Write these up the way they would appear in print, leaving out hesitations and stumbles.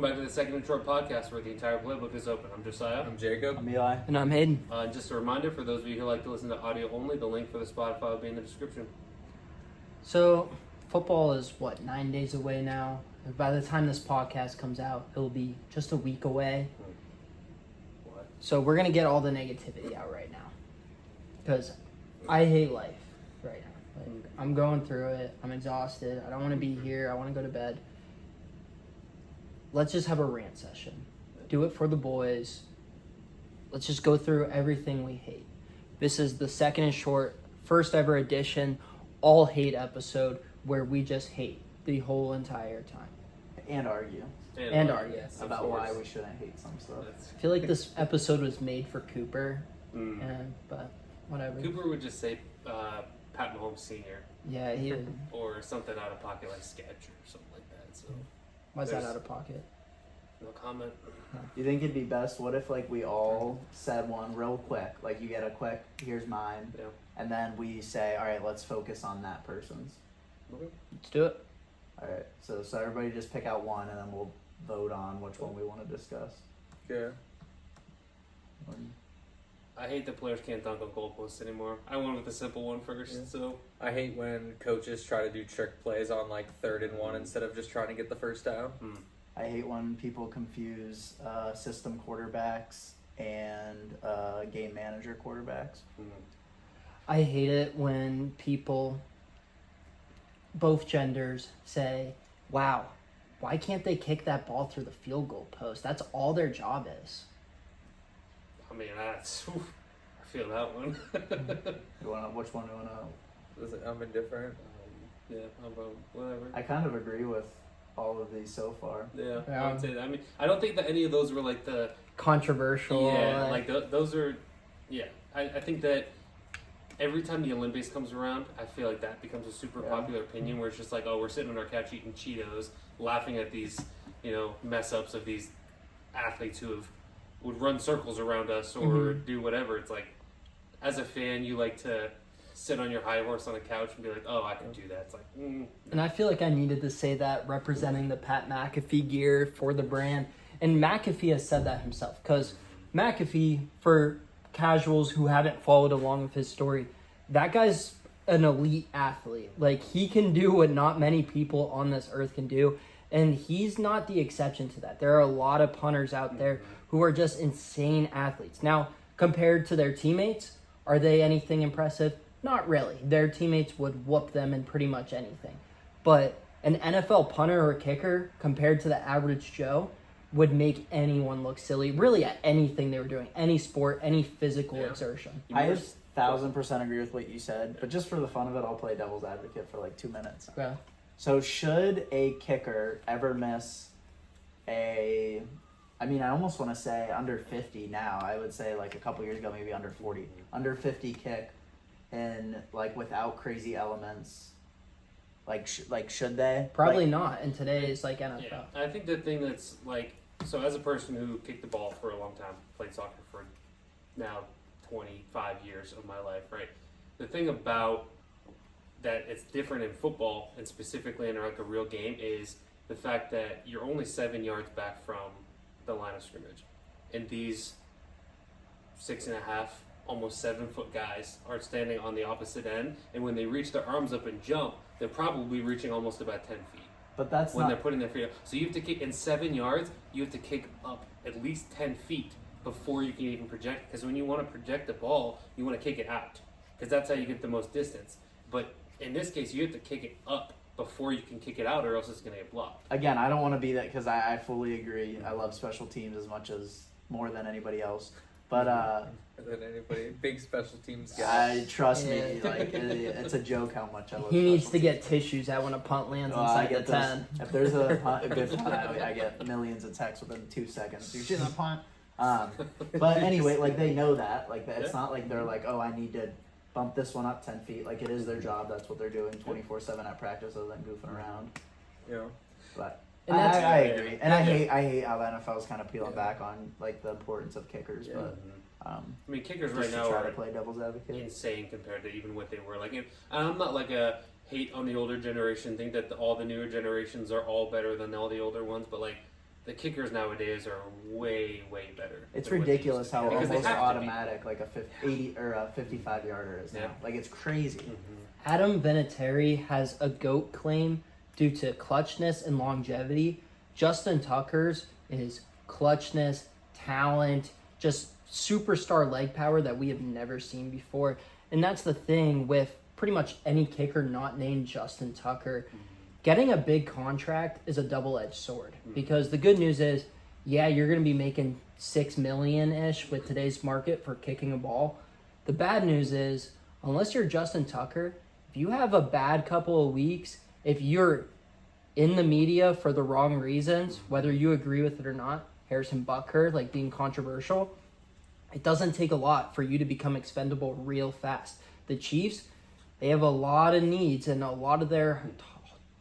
Welcome back to the Second and Short podcast where the entire playbook is open. I'm Josiah. I'm Jacob. I'm Eli. And I'm Hayden. Just a reminder for those of you who like to listen to audio only, the link for the Spotify will be in the description. So, football is 9 days away now. By the time this podcast comes out, it'll be just a week away. What? So we're gonna get all the negativity out right now, because I hate life right now. Like, I'm going through it. I'm exhausted. I don't want to be here. I want to go to bed. Let's just have a rant session. Do it for the boys. Let's just go through everything we hate. This is the Second and Short, first ever edition, all hate episode where we just hate the whole entire time. And argue And argue. Yes, about of why course. we shouldn't hate some stuff. That's- I feel like this episode was made for Cooper, Mm. but whatever. Cooper would just say Pat Mahomes Sr. Yeah, he or something out of pocket like sketch or something like that. So was that There's- out of pocket. no comment. You think it'd be best? What if like we all said one real quick? Like you get a quick, here's mine, Yeah. and then we say, all right, let's focus on that person's. Let's do it. All right, so everybody just pick out one, and then we'll vote on which one we want to discuss. Yeah. I hate that players can't dunk on goalposts anymore. I went with the simple one first, Yeah. so I hate when coaches try to do trick plays on like 3rd and 1 instead of just trying to get the first down. I hate when people confuse system quarterbacks and game manager quarterbacks. I hate it when people, both genders, say, wow, why can't they kick that ball through the field goal post? That's all their job is. I mean that's I feel that one. Which one do you want to? Is it, I'm indifferent. Yeah, I'm about whatever. I kind of agree with all of these so far. Yeah, I Yeah. would say that. I mean, I don't think that any of those were like the Controversial. those are. Yeah, I think that every time the Olympics comes around, I feel like that becomes a super Yeah. popular opinion where it's just like, oh, we're sitting on our couch eating Cheetos, laughing at these, mess ups of these athletes who would run circles around us or Mhm. do whatever. It's like, as a fan, you like to sit on your high horse on a couch and be like, oh, I can do that. It's like, And I feel like I needed to say that representing the Pat McAfee gear for the brand. And McAfee has said that himself. Because McAfee, for casuals who haven't followed along with his story, that guy's an elite athlete. Like, he can do what not many people on this earth can do. And he's not the exception to that. There are a lot of punters out there who are just insane athletes. Now, compared to their teammates, are they anything impressive? Not really. Their teammates would whoop them in pretty much anything. But an NFL punter or kicker, compared to the average Joe, would make anyone look silly, really, at anything they were doing. Any sport, any physical Yeah. exertion. I 1,000% agree with what you said, but just for the fun of it, I'll play devil's advocate for like 2 minutes. Yeah. So should a kicker ever miss I almost want to say under 50 now. I would say like a couple years ago, maybe under 40. Under 50 kick and like without crazy elements. Should they? Probably Like, not in today's NFL. Yeah, I think the thing that's like, so as a person who kicked the ball for a long time, played soccer for now 25 years of my life, right? The thing about that it's different in football and specifically in like a real game is the fact that you're only 7 yards back from the line of scrimmage, and these 6.5, almost 7 foot guys are standing on the opposite end, and when they reach their arms up and jump, they're probably reaching almost about 10 feet. But that's When not. they're putting their feet up. So you have to kick in 7 yards, you have to kick up at least 10 feet before you can even project. Because when you want to project the ball, you want to kick it out. Because that's how you get the most distance. But in this case, you have to kick it up before you can kick it out or else it's going to get blocked. Again, I don't want to be that because I fully agree. I love special teams as much as more than anybody else. But Than anybody. Big special teams guy. trust me, Yeah. like it's a joke how much I love. He needs special to teams. get tissues out when a punt lands Oh, I inside the get those. 10. If there's a good punt, I get millions of texts within 2 seconds. You shouldn't punt. But anyway, like they know that. Like that, it's Yeah. not like they're like, oh, I need to bump this one up 10 feet. Like it is their job. That's what they're doing 24/7 at practice, other than goofing around. Yeah. But And that's I agree, and Yeah. I hate how the NFL is kind of peeling back on like the importance of kickers. Yeah. But I mean, kickers just right to now try are to play devil's advocate. insane compared to even what they were. Like, and I'm not like a hate on the older generation, think that all the newer generations are all better than all the older ones, but like the kickers nowadays are way better. It's than what they ridiculous used to how be, because they almost have to be. automatic like a 80 or a 55 yarder is now. Yeah. Like it's crazy. Adam Vinatieri has a GOAT claim due to clutchness and longevity. Justin Tucker's is clutchness, talent, just superstar leg power that we have never seen before. And that's the thing with pretty much any kicker not named Justin Tucker. Getting a big contract is a double-edged sword because the good news is, yeah, you're going to be making $6 million-ish with today's market for kicking a ball. The bad news is, unless you're Justin Tucker, if you have a bad couple of weeks, if you're in the media for the wrong reasons, whether you agree with it or not, Harrison Butker, like being controversial, it doesn't take a lot for you to become expendable real fast. The Chiefs, they have a lot of needs, and a lot of their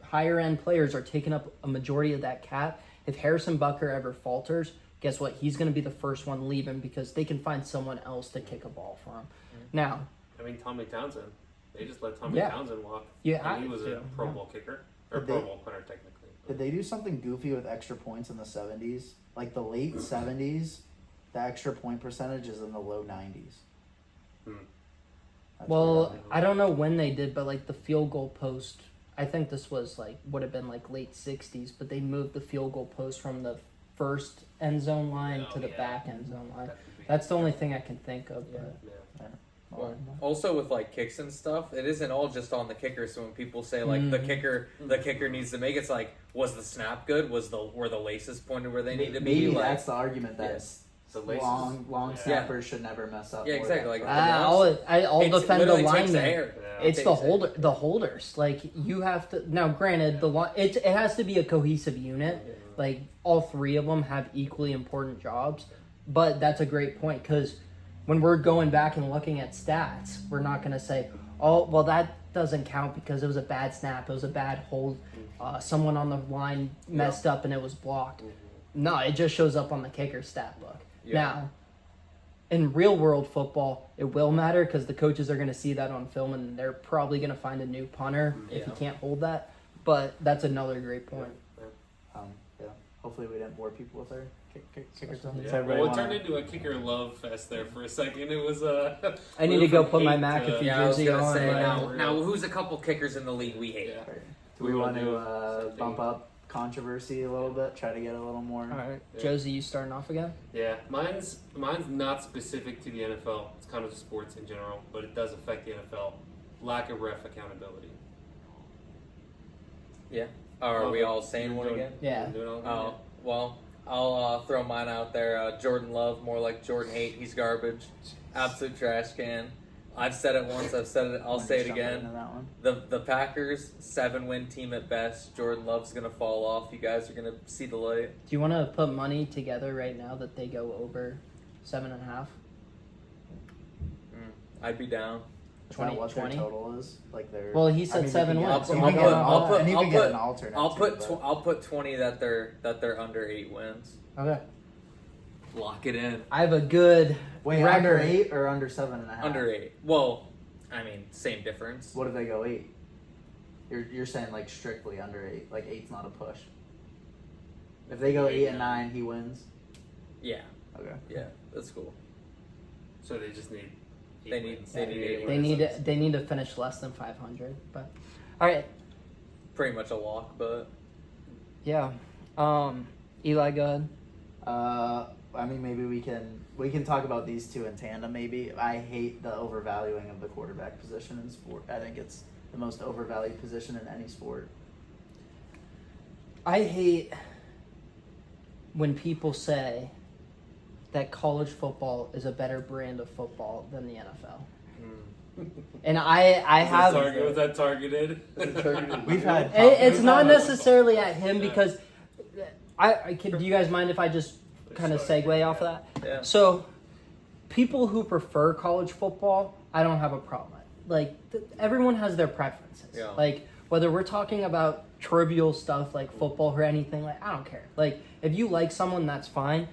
higher-end players are taking up a majority of that cap. If Harrison Butker ever falters, guess what? He's going to be the first one leaving because they can find someone else to kick a ball for him. Now, I mean, Tommy Townsend. They just let Tommy Yeah. Townsend walk. Yeah, And he was a yeah. Pro Bowl kicker. Or Did Pro they- Bowl punter, technically. Did they do something goofy with extra points in the 70s? Like the late 70s, the extra point percentage is in the low 90s. Hmm. That's well, weird. I don't know when they did, but like the field goal post, I think this was like, would have been like late 60s, but they moved the field goal post from the first end zone line Oh, to the yeah. back end zone line. That could be- That's the only thing I can think of. But Yeah. Well, also with like kicks and stuff, it isn't all just on the kicker. So when people say like the kicker needs to make, it's like, was the snap good? Were the laces pointed where they need to be? Maybe Like, that's the argument that Yes. The laces. long Yeah. snappers should never mess up. Yeah, more exactly, than- like- I'll it's defend the literally takes the lineman. air. Yeah. It's It the takes it. holders. Like you have to now. Granted, it has to be a cohesive unit. Like all three of them have equally important jobs. But that's a great point because when we're going back and looking at stats, we're not going to say, oh, well, that doesn't count because it was a bad snap, it was a bad hold, someone on the line messed up and it was blocked. No, it just shows up on the kicker stat book. Yeah. Now, in real world football, it will matter because the coaches are going to see that on film and they're probably going to find a new punter if he Yeah. can't hold that. But that's another great point. Yeah. Hopefully we didn't bore people with our kickers. Yeah. Does Well, everybody it turned wanna- into a kicker love fest there for a second. It was I need to go put my Eight, McAfee Yeah, I was jersey gonna on. say like- now who's a couple kickers in the league we hate? Yeah. Do we want to something- bump up controversy a little bit? Try to get a little more. All right, Yeah. Josie, you starting off again? Yeah, mine's not specific to the NFL. It's kind of sports in general, but it does affect the NFL. Lack of ref accountability. Yeah. Are we all saying one again? Yeah. Doing all Oh, well, I'll throw mine out there. Jordan Love, more like Jordan Hate. He's garbage. Absolute trash can. I've said it once. I've said it. I'll Wanna say it just jump again. into that one? The Packers 7-win team at best. Jordan Love's gonna fall off. You guys are gonna see the light. Do you want to put money together right now that they go over 7.5? I'd be down. Is that what 20? their total is? Like their. Well, he said we 7 could get- wins. we I'll could get put- an I'll al- put- and you I'll could get put- an alternate. I'll too, put but- I'll put 20 that they're under 8 wins. Okay. Lock it in. I have a good Wait, record. under 8 or under 7.5? Under 8. Well, I mean, same difference. What if they go 8? You're saying like strictly under 8. Like 8's not a push. If they go 8 and 9, he wins. Yeah, Okay. yeah, that's cool. So they just need. They need- wins. they need eight They need to finish less than 500. But all right, Pretty much a lock, but yeah. Eli, go ahead. I mean, maybe we can talk about these two in tandem. Maybe I hate the overvaluing of the quarterback position in sport. I think it's the most overvalued position in any sport. I hate when people say that college football is a better brand of football than the NFL. And I have. Was that targeted? We've had. It's we've not had- necessarily at him because do you guys mind if I just kind of segue off of that? yeah. So, people who prefer college football, I don't have a problem with. Like, everyone has their preferences. Yeah. Like, whether we're talking about trivial stuff like football or anything, like, I don't care. Like, if you like someone, that's fine.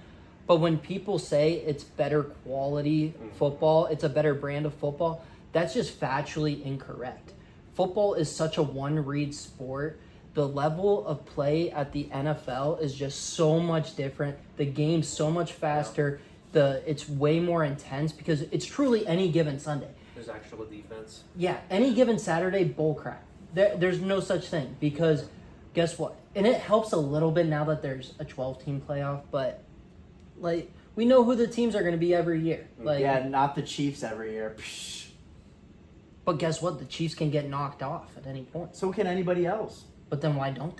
But when people say it's better quality football, it's a better brand of football, that's just factually incorrect. Football is such a one-read sport the level of play at the NFL is just so much different. The game's so much faster. It's way more intense because it's truly any given Sunday. There's actual defense. Yeah, any given Saturday, bullcrap. There's no such thing because guess what? And it helps a little bit now that there's a 12-team playoff, but like we know who the teams are going to be every year. Like, Yeah, not the Chiefs every year. Psh. but guess what? The Chiefs can get knocked off at any point. So can anybody else. But then why don't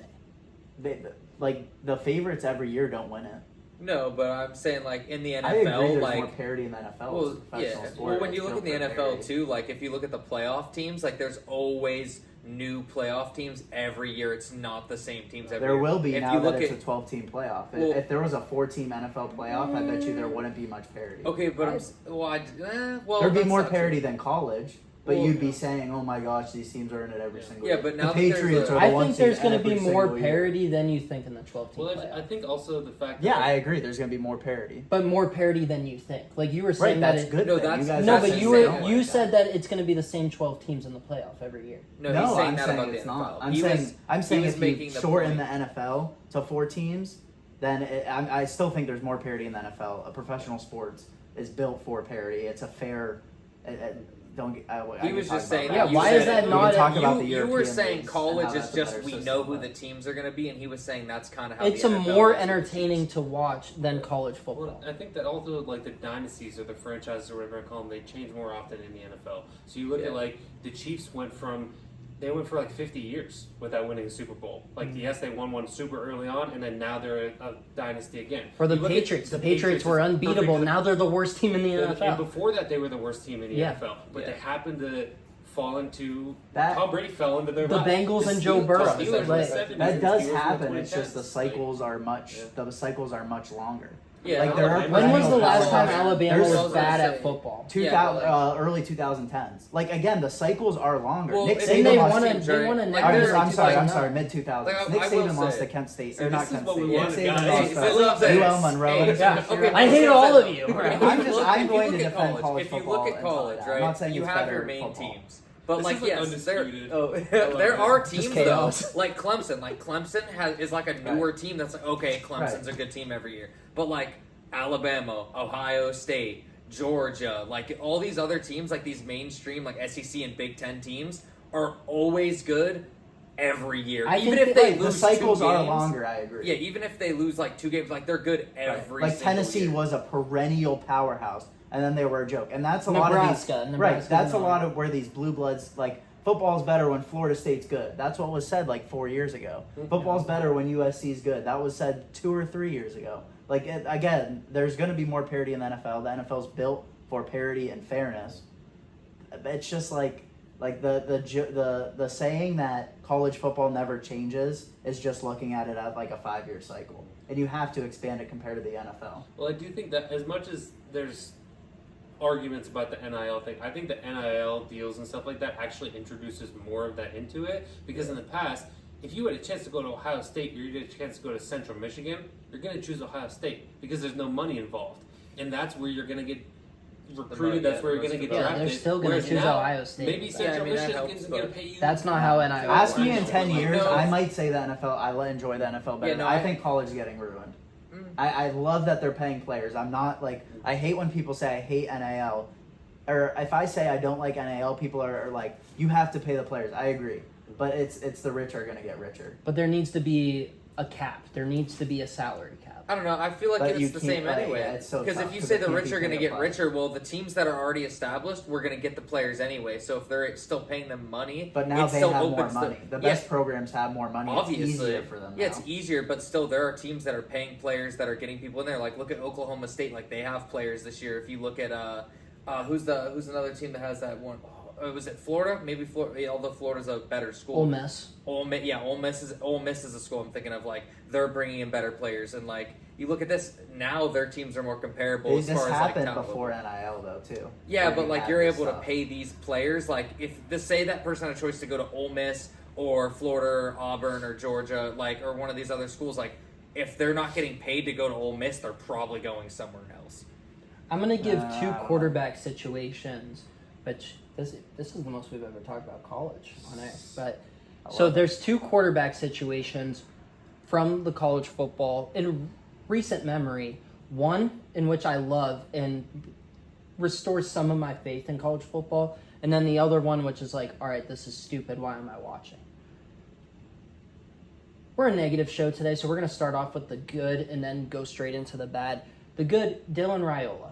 they? Like the favorites every year don't win it. No, but I'm saying like in the NFL, I agree. There's like more parity in the NFL. It's a well, professional yeah. sport. Well, when you It's look at the built for NFL parity. too, like if you look at the playoff teams, like there's always new playoff teams every year. It's not the same teams every There year. will be if now you that look it's at, a 12-team playoff. Well- If there was a 4-team NFL playoff, I bet you there wouldn't be much parity. okay, but well, There'd be that's more not true. parity than college, but Well, you'd be saying, "Oh my gosh, these teams are in it every single Yeah, year." but now the that there's Patriots a- are the I one think seed there's going to every be more single year. parity than you think in the 12-team Well, playoff. I think also the fact. Yeah, that, I agree. There's going to be more parity. But more parity than you think. Like you were Right, saying that's that good. No, thing. that's- you guys No, have but to you say were it you like said that it's going to be the same 12 teams in the playoff every year. No, No, he's saying I'm that saying about it's the not. NFL. I'm He saying was- I'm he saying was if you making the shorten point. the NFL to 4 teams, then I still think there's more parity in the NFL. A professional sports is built for parity. It's a fair. Don't get. I He can was talk just about saying that. Yeah, that. You why said is that it. We not can a- talk about the You were European saying leagues college and how is that's a just better we system, know who but- the teams are going to be, and he was saying that's kind of how It's the a NFL more is with the entertaining teams. to watch than college Well, football. I think that also like the dynasties or the franchises or whatever I call them, they change more often in the NFL. So you look Yeah. at like the Chiefs went for like 50 years without winning a Super Bowl. Like yes, they won one super early on, and then now they're a dynasty again. Or the You look at Patriots. The Patriots were is unbeatable. perfect. Now they're the worst team in the And NFL. before that, they were the worst team in the Yeah. NFL, but Yeah. they happened to fall into That- Tom Brady fell into their The lap. Bengals The and Joe Steelers- Burrow. the Steelers in the Like, 70s, That and does Steelers in the happen. It's 2010s. just the cycles are much. Yeah. The cycles are much longer. Yeah, Like, there are Alabama- When was the perennial last time powers. Alabama There's- was bad at say- football? 2000, Yeah, but early 2010s. Like again, the cycles are longer. Well, Nick if Didn't Saban they lost. won a teams, they right? won a Like, neck they're- I'm sorry. I'm 2009. sorry. Mid 2000s. Like, Nick I will Saban lost say- to Kent State. See, Or this not is Kent what we State. want, Nick Saban guys. lost This to is what I'm saying. UL Monroe. Hey, Yeah. okay, I hate all of you. If I'm you just- look- I'm if you going look to at defend college. college If you football look at until college, that. right? I'm not saying you it's have better your main football. teams. But This like is, like, yes, there undisputed. there are Just teams chaos. though, like Clemson. Like Clemson is like a newer team that's like okay, Clemson's a good team every year. But like Alabama, Ohio State, Georgia, like all these other teams, like these mainstream like SEC and Big Ten teams are always good every year. I Even think if they Right, lose the cycles 2 are games, longer. I agree. Yeah, even if they lose like 2 games, like they're good every Like single Tennessee year. was a perennial powerhouse, and then they were a joke. And that's a lot Nebraska, of these. Nebraska Right. That's a went lot on. of where these blue bloods like football's better when Florida State's good. That's what was said like 4 years ago. Football's better when USC's good. That was said 2 or 3 years ago. Like again, there's going to be more parity in the NFL. The NFL's built for parity and fairness. It's just like the saying that college football never changes is just looking at it at like a 5-year cycle, and you have to expand it compared to the NFL. Well, I do think that as much as there's arguments about the NIL thing, I think the NIL deals and stuff like that actually introduces more of that into it. Because in the past, if you had a chance to go to Ohio State or you had a chance to go to Central Michigan, you're going to choose Ohio State because there's no money involved. And that's where you're going to get recruited, that's where you're going to get Yeah, drafted. they're still gonna Whereas choose now, Ohio State. Maybe Yeah, I Central mean, that Michigan helps, is going to but- pay you. That's not how NIL Ask me in works. 10 years, No. I might say the NFL. I enjoy the NFL better. Yeah, no, I I- think college is getting ruined. Mm. I love that they're paying players. I'm not like I hate when people say I hate NIL, or if I say I don't like NIL, people are like you have to pay the players. I agree, but it's the rich are going to get richer. But there needs to be a cap. There needs to be a salary cap. I don't know. I feel like But you it's the can't, same like, anyway. yeah, it's so Because tough, if you 'cause say it the can't rich be are going to paid get upfront. richer, well, the teams that are already established, we're going to get the players anyway. So if they're still paying them money, But now it they still have more opens money. The yeah, best programs have more money. obviously, It's easier for them. yeah, now. it's easier, but still, there are teams that are paying players that are getting people in there. Like look at Oklahoma State; like they have players this year. If you look at who's another team that has that one? Was it Florida? Maybe Florida. Yeah, although Florida's a better school. Ole Miss. Ole Miss is a school I'm thinking of. Like they're bringing in better players, and like you look at this now, their teams are more comparable as This far as like happened talent. before NIL though too. Yeah, Where but you like had you're this able to stuff. pay these players. Like if say that person had a choice to go to Ole Miss or Florida, or Auburn or Georgia, like or one of these other schools, like if they're not getting paid to go to Ole Miss, they're probably going somewhere else. I'm gonna give I two don't know. quarterback situations, which this is the most we've ever talked about college on air. But So love it. there's two quarterback situations from the college football in recent memory. One in which I love and restores some of my faith in college football, and then the other one which is like, all right, this is stupid. Why am I watching? We're a negative show today, so we're going to start off with the good and then go straight into the bad. The good, Dylan Raiola.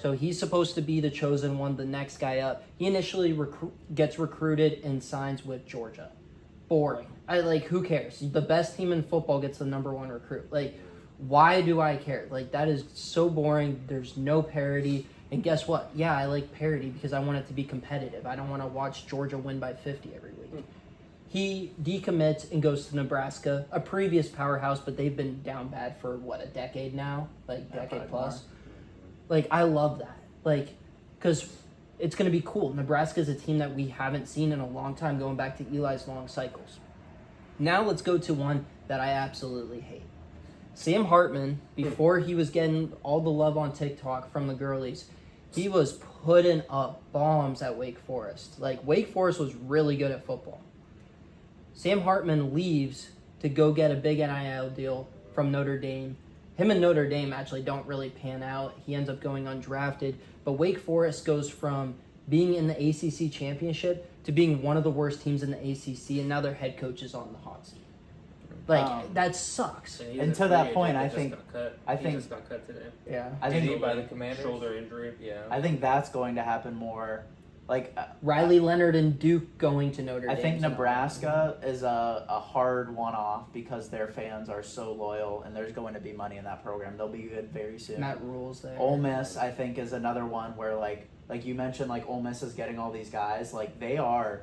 So he's supposed to be the chosen one, the next guy up. He initially gets recruited and signs with Georgia. Boring. Who cares? The best team in football gets the number one recruit. Why do I care? That is so boring. There's no parity. And guess what? Yeah, I like parity because I want it to be competitive. I don't want to watch Georgia win by 50 every week. He decommits and goes to Nebraska, a previous powerhouse, but they've been down bad for, a decade now? Decade plus? I love that. Because it's going to be cool. Nebraska is a team that we haven't seen in a long time, going back to Eli's long cycles. Now let's go to one that I absolutely hate. Sam Hartman, before he was getting all the love on TikTok from the girlies, he was putting up bombs at Wake Forest. Wake Forest was really good at football. Sam Hartman leaves to go get a big NIL deal from Notre Dame. Him and Notre Dame actually don't really pan out. He ends up going undrafted. But Wake Forest goes from being in the ACC championship to being one of the worst teams in the ACC, and now their head coach is on the hot seat. That sucks. And to that point, I think he just got cut today. Yeah. I Did he think by the Commanders? Shoulder injury. Yeah. I think that's going to happen more. Riley Leonard and Duke going to Notre Dame. I think Nebraska is a hard one-off because their fans are so loyal, and there's going to be money in that program. They'll be good very soon. Matt Rule's there. Ole Miss, I think, is another one where like you mentioned, Ole Miss is getting all these guys. They are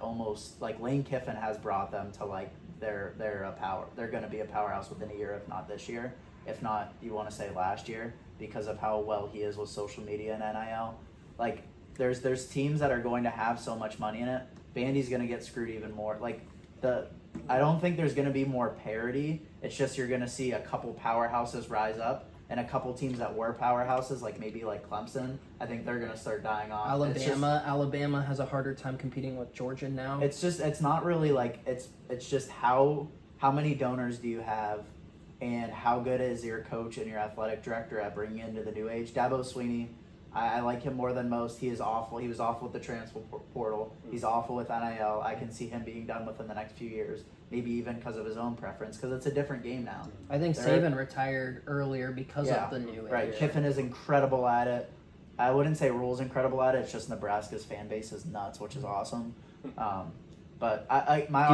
almost Lane Kiffin has brought them to they're a power. They're going to be a powerhouse within a year, if not this year, if not you want to say last year, because of how well he is with social media and NIL. There's teams that are going to have so much money in it. Vandy's going to get screwed even more. I don't think there's going to be more parity. It's just you're going to see a couple powerhouses rise up, and a couple teams that were powerhouses, maybe Clemson. I think they're going to start dying off. Alabama has a harder time competing with Georgia now. It's not really it's just how many donors do you have, and how good is your coach and your athletic director at bringing into the new age. Dabo Swinney, I like him more than most. He is awful. He was awful with the transfer portal. He's awful with NIL. I can see him being done within the next few years, maybe even because of his own preference, because it's a different game now. I think Saban retired earlier because of the new age. Right. Kiffin is incredible at it. I wouldn't say Rule's incredible at it. It's just Nebraska's fan base is nuts, which is awesome. But my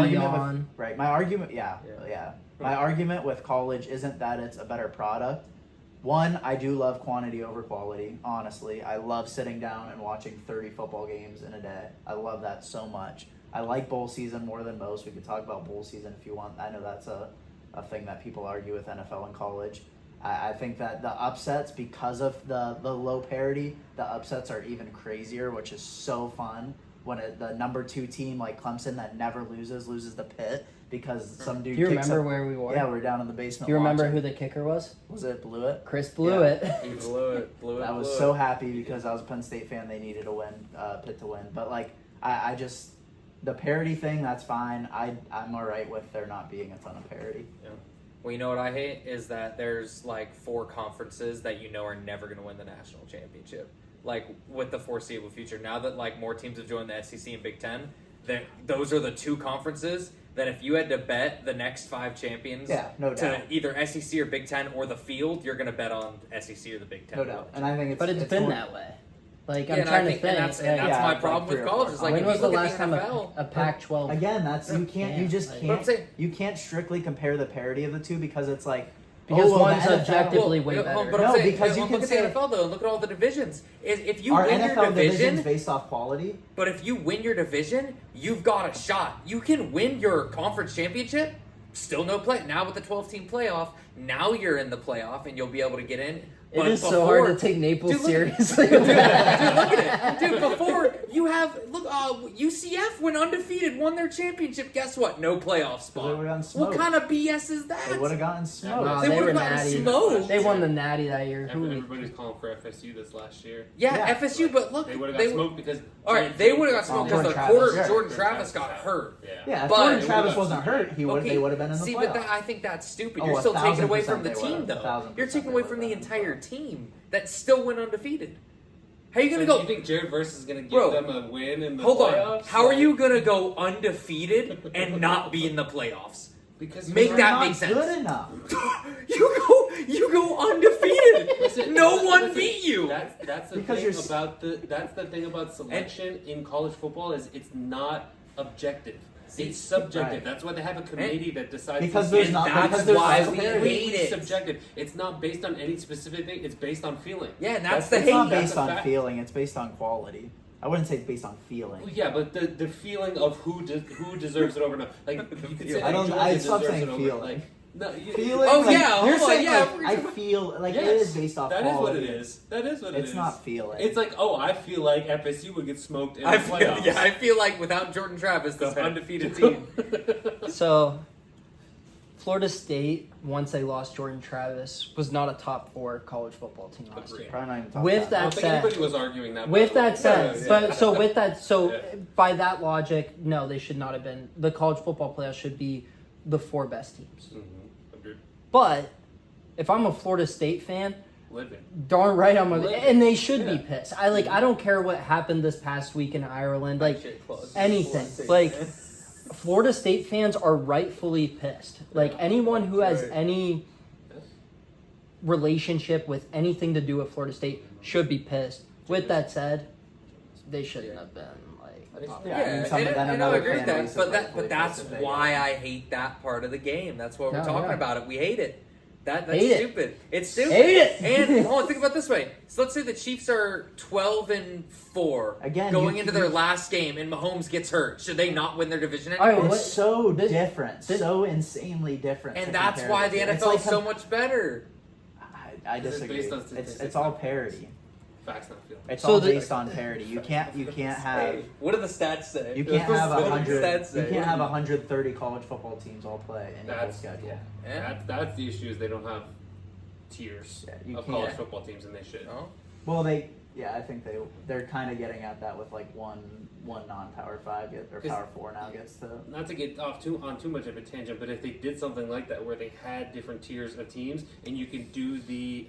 argument with college isn't that it's a better product. One, I do love quantity over quality, honestly. I love sitting down and watching 30 football games in a day. I love that so much. I like bowl season more than most. We could talk about bowl season if you want. I know that's a thing that people argue with NFL and college. I think that the upsets, because of the low parity, the upsets are even crazier, which is so fun. When the number 2 team like Clemson that never loses the pit because some dude. Do you kicks remember up, where we were? Yeah, we're down in the basement. Do you remember watching. who the kicker was? Was it Blewett? Chris Blewett. He blew it. I was so happy because I was a Penn State fan. They needed a win, Pitt to win. But I just the parity thing. That's fine. I'm all right with there not being a ton of parity. Yeah. Well, you know what I hate is that there's 4 conferences that are never going to win the national championship. With the foreseeable future. Now that more teams have joined the SEC and Big Ten, those are the 2 conferences that if you had to bet the next 5 champions to either SEC or Big Ten or the field, you're going to bet on SEC or the Big Ten. No doubt. And I think it's been that way. I'm trying to think. And that's my problem with college. Is when was the last time NFL, a Pac-12? Again, that's you can't you can't strictly compare the parity of the two because it's because one's the NFL objectively way better. But No, I'm saying, because you can look at say- the NFL though, and look at all the divisions. If you Are win your NFL divisions division, based off quality? but if you win your division, you've got a shot. You can win your conference championship, still no play. Now with the 12-team playoff, Now you're in the playoff and you'll be able to get in. It But is so hard to take Naples Dude, look- seriously. Dude, look at it. Dude, before you have UCF went undefeated, won their championship. Guess what? No playoff They spot. would've gotten What smoked. kind of BS is They that? would have gotten smoked. No, They they were would've gotten natty. smoked. They won the natty that year. Who Everybody's calling for FSU this last year. Yeah, Yeah. FSU, but look, They would have they got smoked because. all right, they would have got smoked because Jordan the Travis. quarter Yeah. Jordan Travis got hurt. Yeah. Yeah, if But- Jordan They Travis would've wasn't hurt, he would. Okay, They would have been in the see, playoffs. but I think that's stupid. Oh, You're still taking away 1,000% from the they team, would've. though. 1,000% You're taking they away from the would've. entire team that still went undefeated. How are you So gonna do go? you think Jared Verse is gonna give Bro, them a win in the Hold playoffs? on. How are you gonna go undefeated and not be in the playoffs? Because Make They're that not make sense. good enough. You go undefeated. Listen, No one listen, beat you. That's the Because thing you're about that's the thing about selection in college football is it's not objective. It's subjective. Right. That's why they have a committee that decides. Because the there's And not. that's Because there's why not we parity. hate it. subjective. It's not based on any specific thing. It's based on feeling. Yeah, and that's the It's not hate. based That's a on fact. feeling. It's based on quality. I wouldn't say it's based on Well, feeling. yeah, but the feeling of who deserves it over now. Like you could say I don't- like, I Georgia stopped deserves saying it over. feeling. Like no, you, Feeling. Oh, like, yeah, you're hold on, saying yeah, like, I feel like Yes, it is based off. That is what quality. it is. That is what it is. It's not feeling. It's like, oh, I feel like FSU would get smoked in the I feel, playoffs. yeah, I feel like without Jordan Travis, Go this ahead. undefeated team. So, Florida State, once they lost Jordan Travis, was not a top 4 college football team last Agreed. year. Probably not even top With five. I don't that think said, anybody was arguing that. with by the way. that said, Yeah, but so with that, so Yeah. by that logic, no, they should not have been. The college football playoffs should be the 4 best teams. Mhm. Agreed. But if I'm a Florida State fan, Living. darn right I'm Living. and they should Yeah. be pissed. I don't care what happened this past week in Ireland, like Shit close. anything. Like Florida State fans are rightfully pissed. Like anyone who has Right. any relationship with anything to do with Florida State should be pissed. With that said, they shouldn't have been like top Yeah, Yeah, I mean, some of and, then and I another agree with fan that. base is But rightfully that's pissed if they why get- I hate that part of the game. That's what we're Yeah, talking yeah. about. It. We hate it. That's Hate it. stupid. It's stupid. Hate it. And hold on, think about it this way. So let's say the Chiefs are 12-4 Again, going you- into their last game, and Mahomes gets hurt. Should they not win their division All right, anymore? what- It's so This- different, this- so insanely different. And to that's compare why the the two. NFL It's like is so much better. I Because it's disagree. based on It's statistics, all not parity. Facts, not feeling. It's So all the- based on parity. You can't have What do the stats say? you can't have What do the 100. stats say? You can't have 130 college football teams all play in equal That's schedule. yeah. Yeah. That's the issue is they don't have tiers Yeah, you of can't- college football teams, and they should. No? Well, I think they're kind of getting at that with like one non-power 5 or 'Cause- power 4 now gets to. Not to get off on too much of a tangent, but if they did something like that where they had different tiers of teams, and you could do the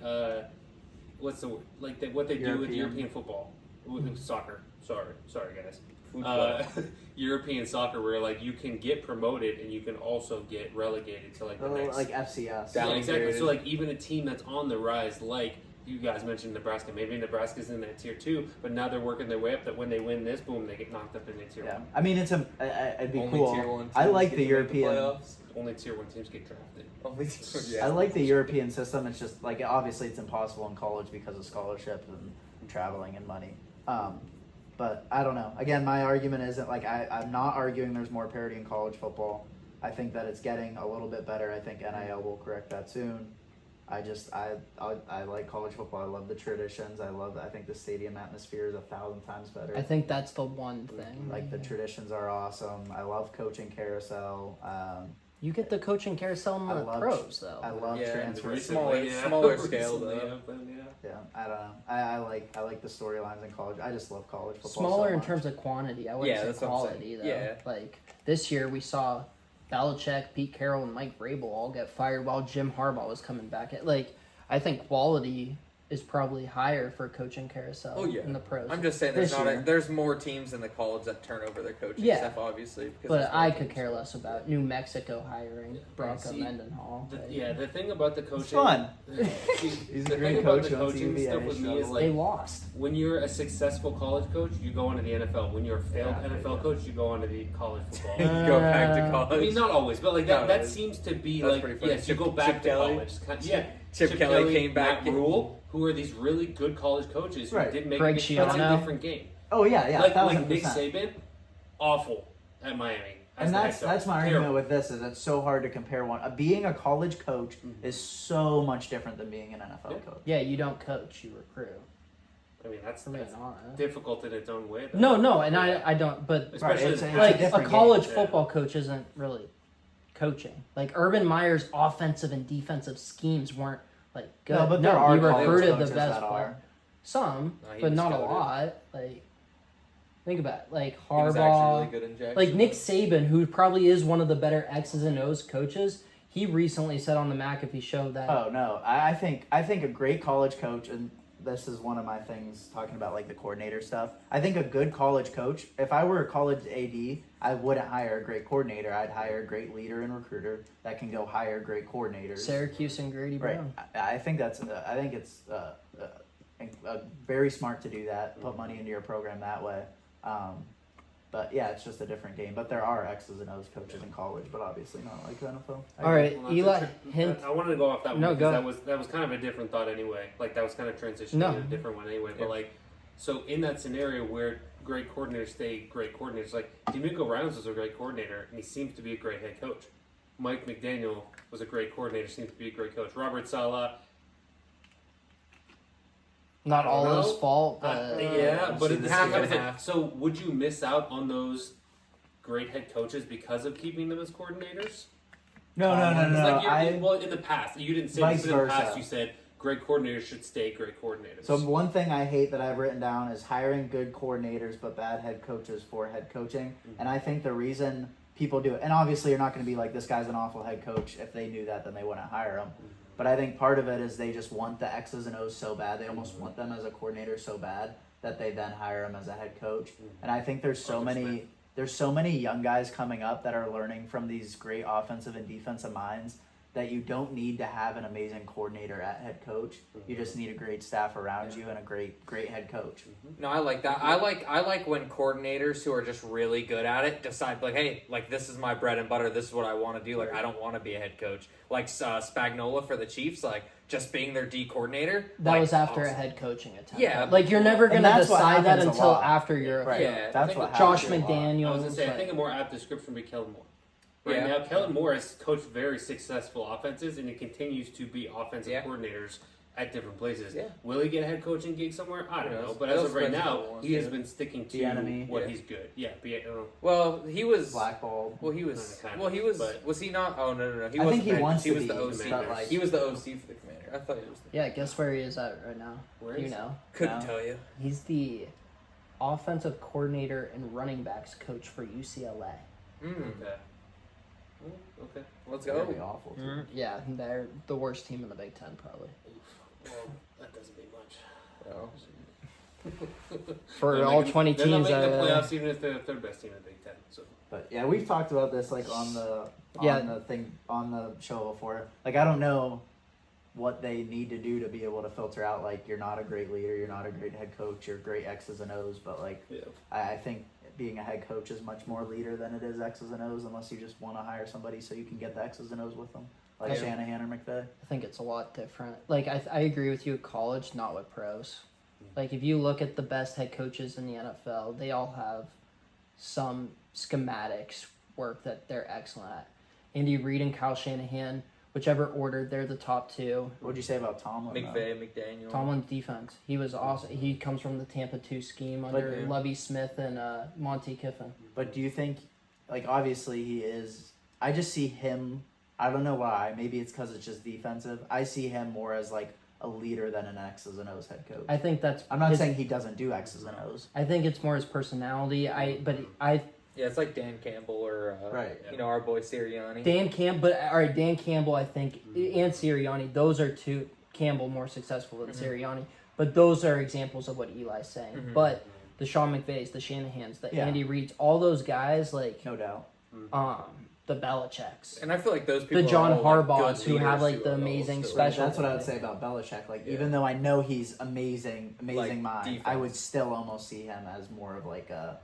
what's the word? Like what they do with European. European football, with soccer. Sorry guys. Football. European soccer, where like you can get promoted and you can also get relegated to like the next. Like FCS. Down- Yeah, exactly. Downgraded. So like even a team that's on the rise, like you guys mentioned Nebraska, maybe Nebraska's in that tier 2, but now they're working their way up. That when they win this, boom, they get knocked up in tier Yeah, 1. I mean it'd be Only cool. tier 1 I teams like get the to make European. playoffs. Only tier 1 teams get drafted. Only tier, yeah. I like the European system. It's just like obviously it's impossible in college because of scholarship and traveling and money. But I don't know. Again, my argument isn't like I'm not arguing there's more parity in college football. I think that it's getting a little bit better. I think NIL will correct that soon. I like college football. I love the traditions. I think the stadium atmosphere is 1,000 times better. I think that's the one thing. Like the traditions are awesome. I love coaching carousel. You get the coaching carousel in I the love- pros though. I love Yeah, transfer. Recently, smaller scale, Recently, though. yeah, but yeah. Yeah, I don't know. I like the storylines in college. I just love college football. Smaller so in much. terms of quantity. I wouldn't Yeah, say that's what I'm quality saying. though. Yeah. Like this year we saw Belichick, Pete Carroll, and Mike Vrabel all get fired while Jim Harbaugh was coming back. I think quality is probably higher for coaching carousel Oh, yeah. in the pros. I'm just saying This there's year. there's more teams in the college that turn over their coaching Yeah. staff, obviously. Because But there's more I could teams. care less about New Mexico hiring Bronco See, Mendenhall. The thing about the coaching, It's fun. See, He's the a great thing about coach the on coaching TV, stuff I with me is struggle. They like lost. when you're a successful college coach, you go into the NFL. When you're a failed Yeah, NFL yeah. coach, you go into the college football. Go back to Uh, college. I mean, not always, but like Not that always. seems to be That's like pretty funny. yes, you Chip- go back Chip to Kelly? college. Yeah, Chip Kelly came back Matt and- Rule, who are these really good college coaches who Right. did make Greg it. That's a Schiano. different game. Oh yeah, like 1,000%. Nick Saban, awful at Miami. And the head that's my coach. argument with this is it's so hard to compare one. Being a college coach Mhm. is so much different than being an NFL Yeah. coach. Yeah, you don't coach, you recruit. I mean, that's For being honest. difficult in its own way. Though. No, and Yeah. I don't. But Especially it's in a- the like a different college game. football coach isn't really coaching. Like Urban Meyer's offensive and defensive schemes weren't like good. No, but there are he college recruited the coaches best that player. are. Some, No, he but was not a goated. lot. Like think about it. Like He was actually Harbaugh, really good in Jackson. like Nick Saban, who probably is one of the better X's and O's coaches. He recently said on the McAfee show that Oh no, I think a great college coach, and this is one of my things talking about like the coordinator stuff. I think a good college coach. If I were a college AD, I wouldn't hire a great coordinator. I'd hire a great leader and recruiter that can go hire great coordinators. Syracuse and Grady Right. Brown. I think that's. I think it's very smart to do that. Put money into your program that way. But yeah, it's just a different game. But there are X's and O's coaches in college, but obviously not like the NFL. All right, Well, that's Eli, a tri- hint. I wanted to go off that one No, because go. that was kind of a different thought anyway. Like that was kind of transitioning No. to a different one anyway. But Yeah. like, so in that scenario where great coordinators stay great coordinators, like D'Amico Ryan's was a great coordinator and he seems to be a great head coach. Mike McDaniel was a great coordinator, seems to be a great coach. Robert Saleh, Not I don't all his know. fault, but yeah, but see at the the half same and time, half. so would you miss out on those great head coaches because of keeping them as coordinators? No. It's like I well, in the past, you didn't say Vice this, but in the past versa. you said great coordinators should stay great coordinators. So one thing I hate that I've written down is hiring good coordinators but bad head coaches for head coaching. And I think the reason people do it, and obviously you're not going to be like, this guy's an awful head coach. If they knew that, then they wouldn't hire him. But I think part of it is they just want the X's and O's so bad. They almost want them as a coordinator so bad that they then hire him as a head coach. And I think there's so many young guys coming up that are learning from these great offensive and defensive minds that you don't need to have an amazing coordinator at head coach. You just need a great staff around you and a great head coach. No, I like that. I like when coordinators who are just really good at it decide like, hey, like this is my bread and butter. This is what I want to do. Like I don't want to be a head coach. Like Spagnuolo for the Chiefs, like just being their D coordinator. that like, was after a awesome. head coaching attempt. Yeah. like you're never And gonna that's what decide that happens a until lot. after you're Right. Yeah, That's I what think Josh happens a lot. I was McDaniels. gonna say, I like- think a more apt description would be Kellen Moore. Right Yeah. now, Kellen Moore has coached very successful offenses, and he continues to be offensive Yeah. coordinators at different places. Yeah. Will he get a head coaching gig somewhere? I don't Who know. knows? But They'll as of right spend now, it once, he has yeah. been sticking to The enemy. what Yeah. he's good. Yeah, Well, he was. Blackballed. Well, he was. Kinda, Well, he was. but- Was he not? Oh no. He I wasn't think he the head- wants He to was be, the OC. but, like- He was the OC for the Commander. I thought he was. Yeah, guess where he is at right now? Where You is know, Couldn't No. tell you. he's the offensive coordinator and running backs coach for UCLA. Mm. Okay. Well, okay. Let's That'd be go. awful. Too. Mm. Yeah, they're the worst team in the Big Ten, probably. Well, that doesn't mean much. Oh. For They're all making- 20 they're not teams, making the playoffs, even if they're the third best team in the Big Ten. So But yeah, we've talked about this like on the Yeah. on the show before. Like I don't know what they need to do to be able to filter out like you're not a great leader, you're not a great head coach, you're great X's and O's, but like yeah. I think being a head coach is much more leader than it is X's and O's unless you just want to hire somebody so you can get the X's and O's with them. Like Yeah. Shanahan or McVay. I think it's a lot different. Like I agree with you at college, not with pros. Like if you look at the best head coaches in the NFL, they all have some schematics work that they're excellent at. Andy Reid and Kyle Shanahan, whichever order, they're the top two. What'd you say about Tomlin? though? McVay, McDaniel. Tomlin's defense, he was awesome. He comes from the Tampa 2 scheme under yeah. Lovie Smith and Monty Kiffin. But do you think, like, obviously he is. I just see him. I don't know why. Maybe it's because it's just defensive. I see him more as like a leader than an X's and O's head coach. I think that's. I'm not his- saying he doesn't do X's and O's. I think it's more his personality. Yeah, it's like Dan Campbell or Right. you know, our boy Sirianni. Dan Campbell, I think, and Sirianni, those are two. Campbell more successful than Sirianni, but those are examples of what Eli's saying. Mhm. But the Sean McVays, the Shanahans, the Yeah. Andy Reids, all those guys, like No doubt. the Belichicks, And I feel like those people. the John are all, like, Harbaughs good who have leaders like who the are amazing also- special. That's what I would say about Belichick. Like, Yeah. even though I know he's amazing Like, mind, defense. I would still almost see him as more of like a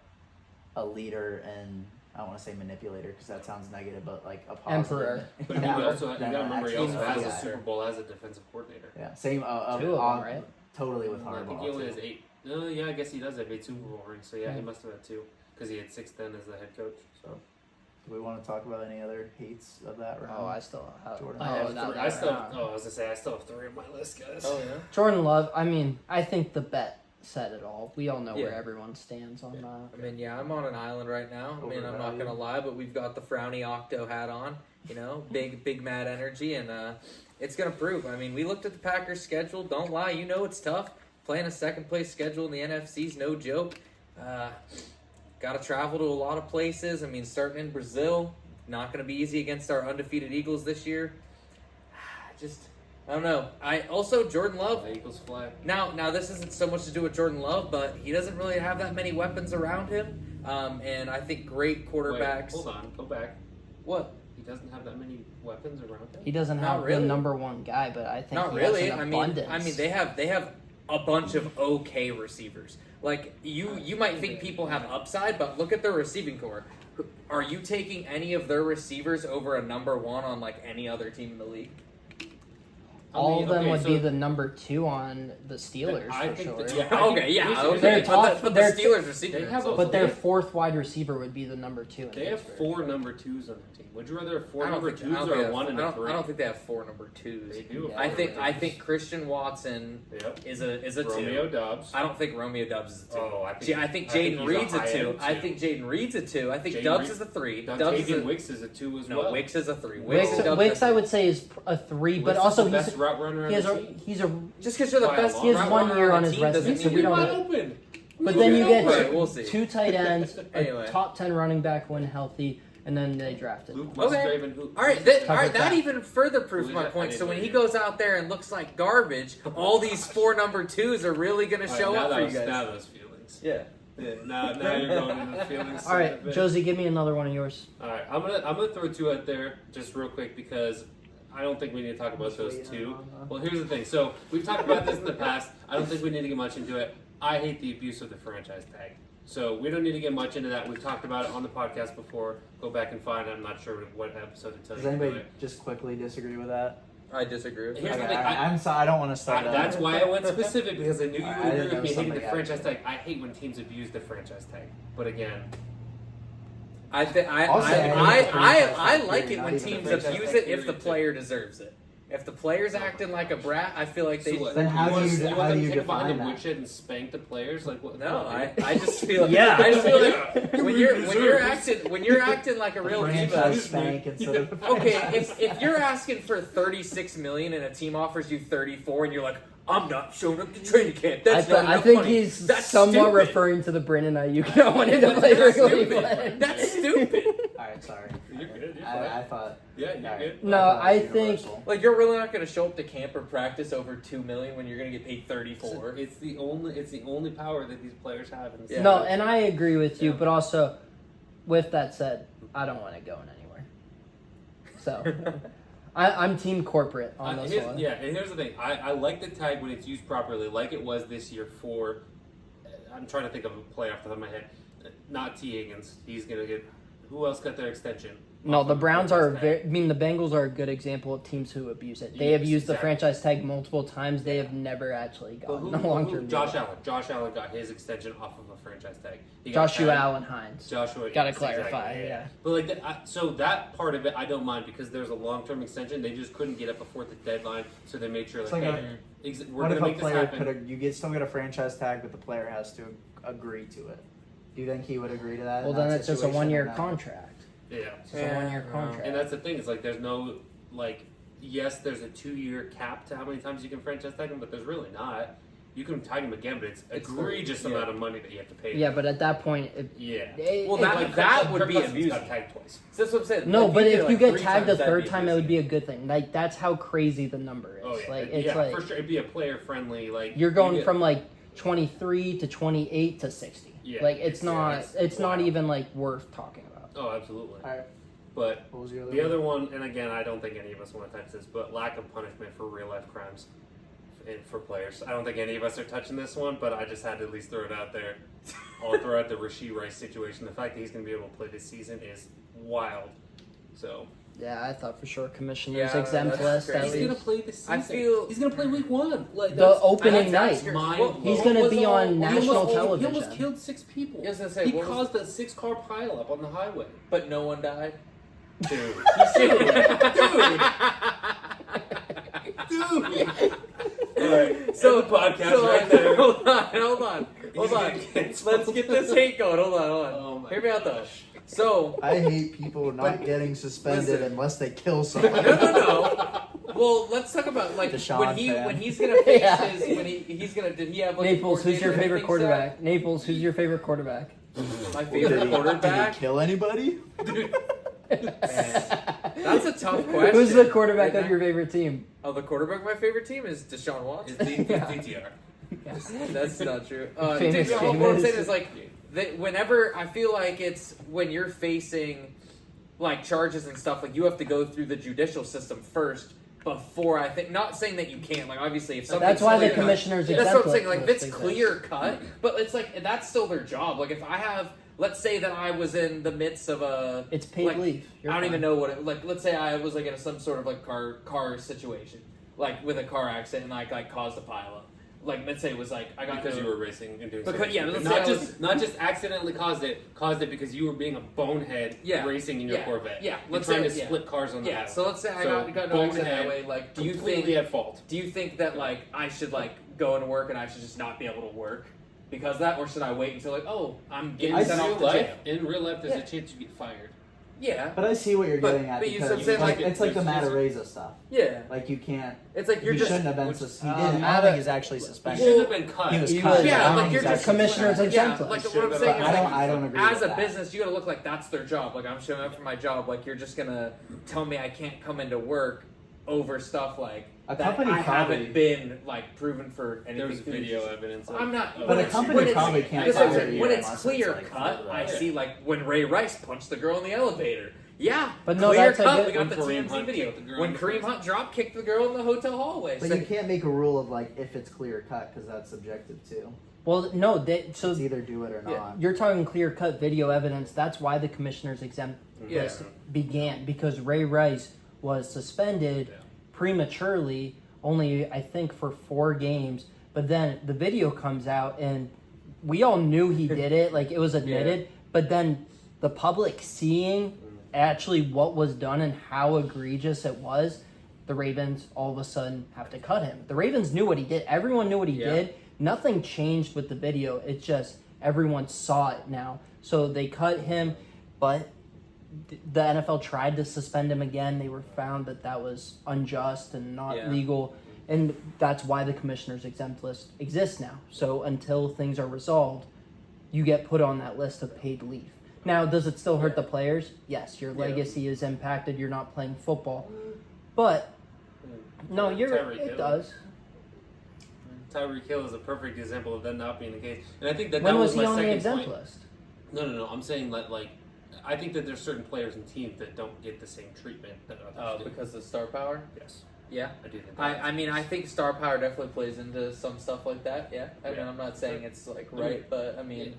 leader and I don't want to say manipulator because that sounds negative, but like a positive. Emperor. But you also you Than gotta an remember he X's also and has O's a guy. Super Bowl as a defensive coordinator. Yeah, same. Two of them, right? Totally with I think he Harbaugh. only too. has 8. No, yeah, I guess he does have 8 Super Bowl rings. So yeah, he Yeah. must have had 2 because he had 6 then as the head coach. So Do we want to talk about any other hates of that round? Oh, I still have. Jordan. Oh, I have that three. round. I still was gonna say I still have 3 on my list, guys. Oh yeah. Jordan Love. I mean, I think the bet said it all. We all know where Yeah. everyone stands on that. I mean, yeah, I'm on an island right now. I mean, I'm not gonna lie, but we've got the frowny Octo hat on. You know, big mad energy, and it's gonna prove. I mean, we looked at the Packers' schedule. Don't lie, you know it's tough. Playing a second place schedule in the NFC's no joke. Got to travel to a lot of places. I mean, starting in Brazil, not going to be easy against our undefeated Eagles this year. I don't know. I also Jordan Love. The Eagles fly. Now this isn't so much to do with Jordan Love, but he doesn't really have that many weapons around him. And I think great quarterbacks. Wait, hold on, go back. What? He doesn't have that many weapons around him. He doesn't Not have really. the number one guy, but I think Not he really. has an abundance. I mean, they have a bunch of okay receivers. Like you might think people have upside, but look at their receiving core. Are you taking any of their receivers over a number one on like any other team in the league? All of them okay, would so be the number 2 on the Steelers I for think sure. that- yeah, I think- Okay, yeah, here's- okay. They're But top- the they're- Steelers receiving they have a- But their they- 4th wide receiver would be the number 2. In They have Pittsburgh. 4 number 2s on their team. Would you rather have 4 I don't number think- 2s I don't or think a 1 and I a don't- 3? I don't think they have 4 number 2s. They do. Yeah. I think Christian Watson Yep. is a Romeo 2. Dobbs. I don't think Romeo Dubs is a 2. Oh, I think. See, I think Jaden he's Reed's a high 2. end I think Jaden Reed's a 2. I think Jaden Dubs Reed- is a 3. Dubs Dontavian is a, Wicks is a 2 as no, well. Wicks is a 3. Wicks, and Dubs Wicks are I would say is a 3, but Wicks is also the he's best route runner he on has the a team. he's a just because you're the By a best. lot. He has route 1 runner year on on the his team resume, doesn't so mean we you're don't wide know. open. But then you Right, get we'll see. 2 tight ends, Anyway. a top 10 running back when healthy, and then they drafted. Luke Okay. Musgrave and who? All right, that Tucker even further proves Who is my that? I point. didn't So when know he you. goes out there and looks like garbage, all these 4 number 2s are really going to All right, show now up for you those- guys. Now those feelings. Yeah. Yeah, now you're going into the feelings. All right, Josie. Josie, give me another one of yours. All right, I'm gonna throw 2 out there just real quick because I don't think we need to talk about Just those waiting 2. on, Well, here's the thing. So we've talked about this in the past. I don't think we need to get much into it. I hate the abuse of the franchise tag. So we don't need to get much into that. We've talked about it on the podcast before. Go back and find it. I'm not sure what episode it tells Does you. to do anybody it. just quickly disagree with that? I disagree with Here's that. the thing, I'm sorry. I don't want to start that. That's why I went specific because I knew you I would didn't agree know with me hating the somebody franchise actually- tag. I hate when teams abuse the franchise tag. But again, I think I'll say I hate the franchise I tag, like period, it not when even the teams franchise abuse tag, it if the period, too. player deserves it. If the player's acting like a brat, I feel like they. so what, Then how do want you- you how want do them you to take it behind define the that? woodshed and spank the players? Like what? No, what? I just feel. Yeah. I just feel like Yeah. when you're acting like a real diva. franchise spank instead of the Okay, franchise if you're asking for 36 million and a team offers you 34 and you're like, I'm not showing up to training camp. That's not I enough think money. he's That's somewhat stupid. referring to the Brandon Ayuk not wanting to play That's regularly. stupid. That's stupid. All right, sorry. You're good. You're I fine. thought. Yeah, you're all right. good. No, thought I it was think- universal. Like you're really not going to show up to camp or practice over 2 million when you're going to get paid 34. It's the only power that these players have. In Yeah. No, and I agree with you, Yeah. but also, with that said, I don't want it going anywhere. So, I'm team corporate on this one. Yeah, and here's the thing. I like the tag when it's used properly, like it was this year for. I'm trying to think of a player off the top of my head. Not T. Higgins. He's gonna get. Who else got their extension? No, off the of Browns are franchise very. tag? I mean, the Bengals are a good example of teams who abuse it. They have Yes, used the exactly. franchise tag multiple times. They have never actually But gotten a long term. Josh Allen. Josh Allen got his extension off of a franchise tag. He got Joshua tagged- Allen Hines. Joshua. Gotta yes, clarify, exactly, yeah. But like, so that part of it, I don't mind because there's a long-term extension. They just couldn't get it before the deadline, so they made sure It's like, like hey, we're What gonna if a make this player happen. could you get still get a franchise tag, but the player has to agree to it? Do you think he would agree to that? Well, in then that it's just a situation or 1 year no? contract. Yeah. It's just a 1 year Yeah, contract. And that's the thing. It's like there's no like. Yes, there's a 2-year cap to how many times you can franchise tag him, but there's really not. You can tag him again, but it's egregious yeah. amount of money that you have to pay. Yeah, but at that point, Yeah. Well, Like, that Kirk would be Cousins abusing. got tagged twice. So that's what I'm saying. no, Like, but did if it, you like, get 3 tagged a times, that'd third time, it would abusing. be a good thing. Like that's how crazy the number is. Oh yeah. Like it's yeah, like for sure. It'd be a player friendly. Like you're going you get- from like 23 to 28 to 60. Yeah, like it's it's- not. it's It's not wild. even like worth talking about. Oh, absolutely. All right. But What was your the other one, and again, I don't think any of us want to touch this, but lack of punishment for real life crimes for players. I don't think any of us are touching this one, but I just had to at least throw it out there. I'll throw out the Rashee Rice situation. The fact that he's going to be able to play this season is wild. So Yeah, I thought for sure commissioners Yeah, exempt that's list. crazy. At He's gonna least. play this season. I feel- he's gonna play week 1. Like The that's- opening that's night. mind He's blowing. gonna be on He national almost- He television. almost killed 6 people. I was gonna say, he what was- caused a 6-car pileup on the highway. But no one died. Dude. Dude. Alright, So end the podcast so, right there. Hold on. He's gonna get Let's get this hate going. Hold on. Oh my Hear me out though. gosh. So I hate people not But- getting suspended listen. unless they kill someone. no. Well, let's talk about like Deshaun when fan. he's gonna face Yeah. his when he's gonna did he have like Naples, who's your coordinator favorite anything quarterback? Naples, who's your favorite quarterback? set? My Did favorite he quarterback. kill anybody? That's a tough question. Who's the quarterback Right of your favorite team? Oh, the quarterback of my favorite team is Deshaun Watson. It's DTR. That's not true. Famous Dude, what I'm famous. saying is like, whenever I feel like it's when you're facing like charges and stuff, like you have to go through the judicial system first before I think. Not saying that you can't. Like obviously, if something's That's why the clear cut- commissioners That's exempt what I'm saying. Like if list it's exists. clear cut, but it's like that's still their job. Like if I have, let's say that I was in the midst of a, It's paid like, leave. You're I don't fine. even know what it like. Let's say I was like in some sort of like car situation, like with a car accident, and like caused a pileup. Like let's say it was like I got Because into- you were racing and doing Because- something yeah, stupid. let's say not I just was- not just accidentally caused it because you were being a bonehead Yeah. racing in your Yeah. Corvette. Yeah. You're Let's trying say- to yeah. split cars on the Yeah, highway. so let's say I So, got into an accident that bonehead, way. Like, do you completely think at fault? that like I should like go into work and I should just not be able to work because of that, or should I wait until like I'm getting In sent real off to life, jail? in real life, there's Yeah. a chance you get fired. Yeah, But I see what you're But- getting at but you because said, like, like, it's like the there's- Matareza stuff. yeah. Like you can't. It's like you're he just shouldn't have been. which- He didn't. Uh, I don't Mata- think he's actually You suspended. should have been cut. He was He cut. was- Yeah, I don't like think you're he's just actually commissioners suspended. yeah, exempt like list. what I'm saying is I like, don't. I don't agree. as with a that. business, you gotta look like that's their job. Like I'm showing up for my job. Like you're just gonna tell me I can't come into work over stuff like A that company I probably- haven't been like proven for anything. There was through video the- evidence. I'm not. of But a it. company when it's- probably can't listen, fire you when it's unless clear it's, like, cut, I right. see like when Ray Rice punched the girl in the elevator. Yeah, But no, clear that's a cut. good- We got the when Kareem TMZ Hunt video kicked the girl when in the Kareem face. Hunt drop kicked the girl in the hotel hallway. But So- you can't make a rule of like if it's clear cut because that's subjective too. Well, no, so It's either do it or Yeah. not. you're talking clear cut video evidence. That's why the commissioners exempt Yeah. list began because Ray Rice was suspended Yeah. prematurely, only I think for 4 games. But then the video comes out and we all knew he did it, like it was admitted. But then the public seeing actually what was done and how egregious it was, the Ravens all of a sudden have to cut him. The Ravens knew what he did. Everyone knew what he Yeah. did. Nothing changed with the video. It's just everyone saw it now. So they cut him, but the NFL tried to suspend him again. They were found that that was unjust and not Yeah. legal. And that's why the commissioner's exempt list exists now. So until things are resolved, you get put on that list of paid leave. Now, does it still hurt the players? Yes, your Yeah. legacy is impacted. You're not playing football. But, no, Tyreek it Hill. does. Tyreek Hill is a perfect example of that not being the case. And I think that When that was was he my on the second exempt point. list? No. I'm saying that like I think that there's certain players and teams that don't get the same treatment that others do. because of star power. Yes, Yeah. I do think. that. I mean, I think star power definitely plays into some stuff like that. Yeah, I mean, Yeah. I'm not saying it's like right, but I mean,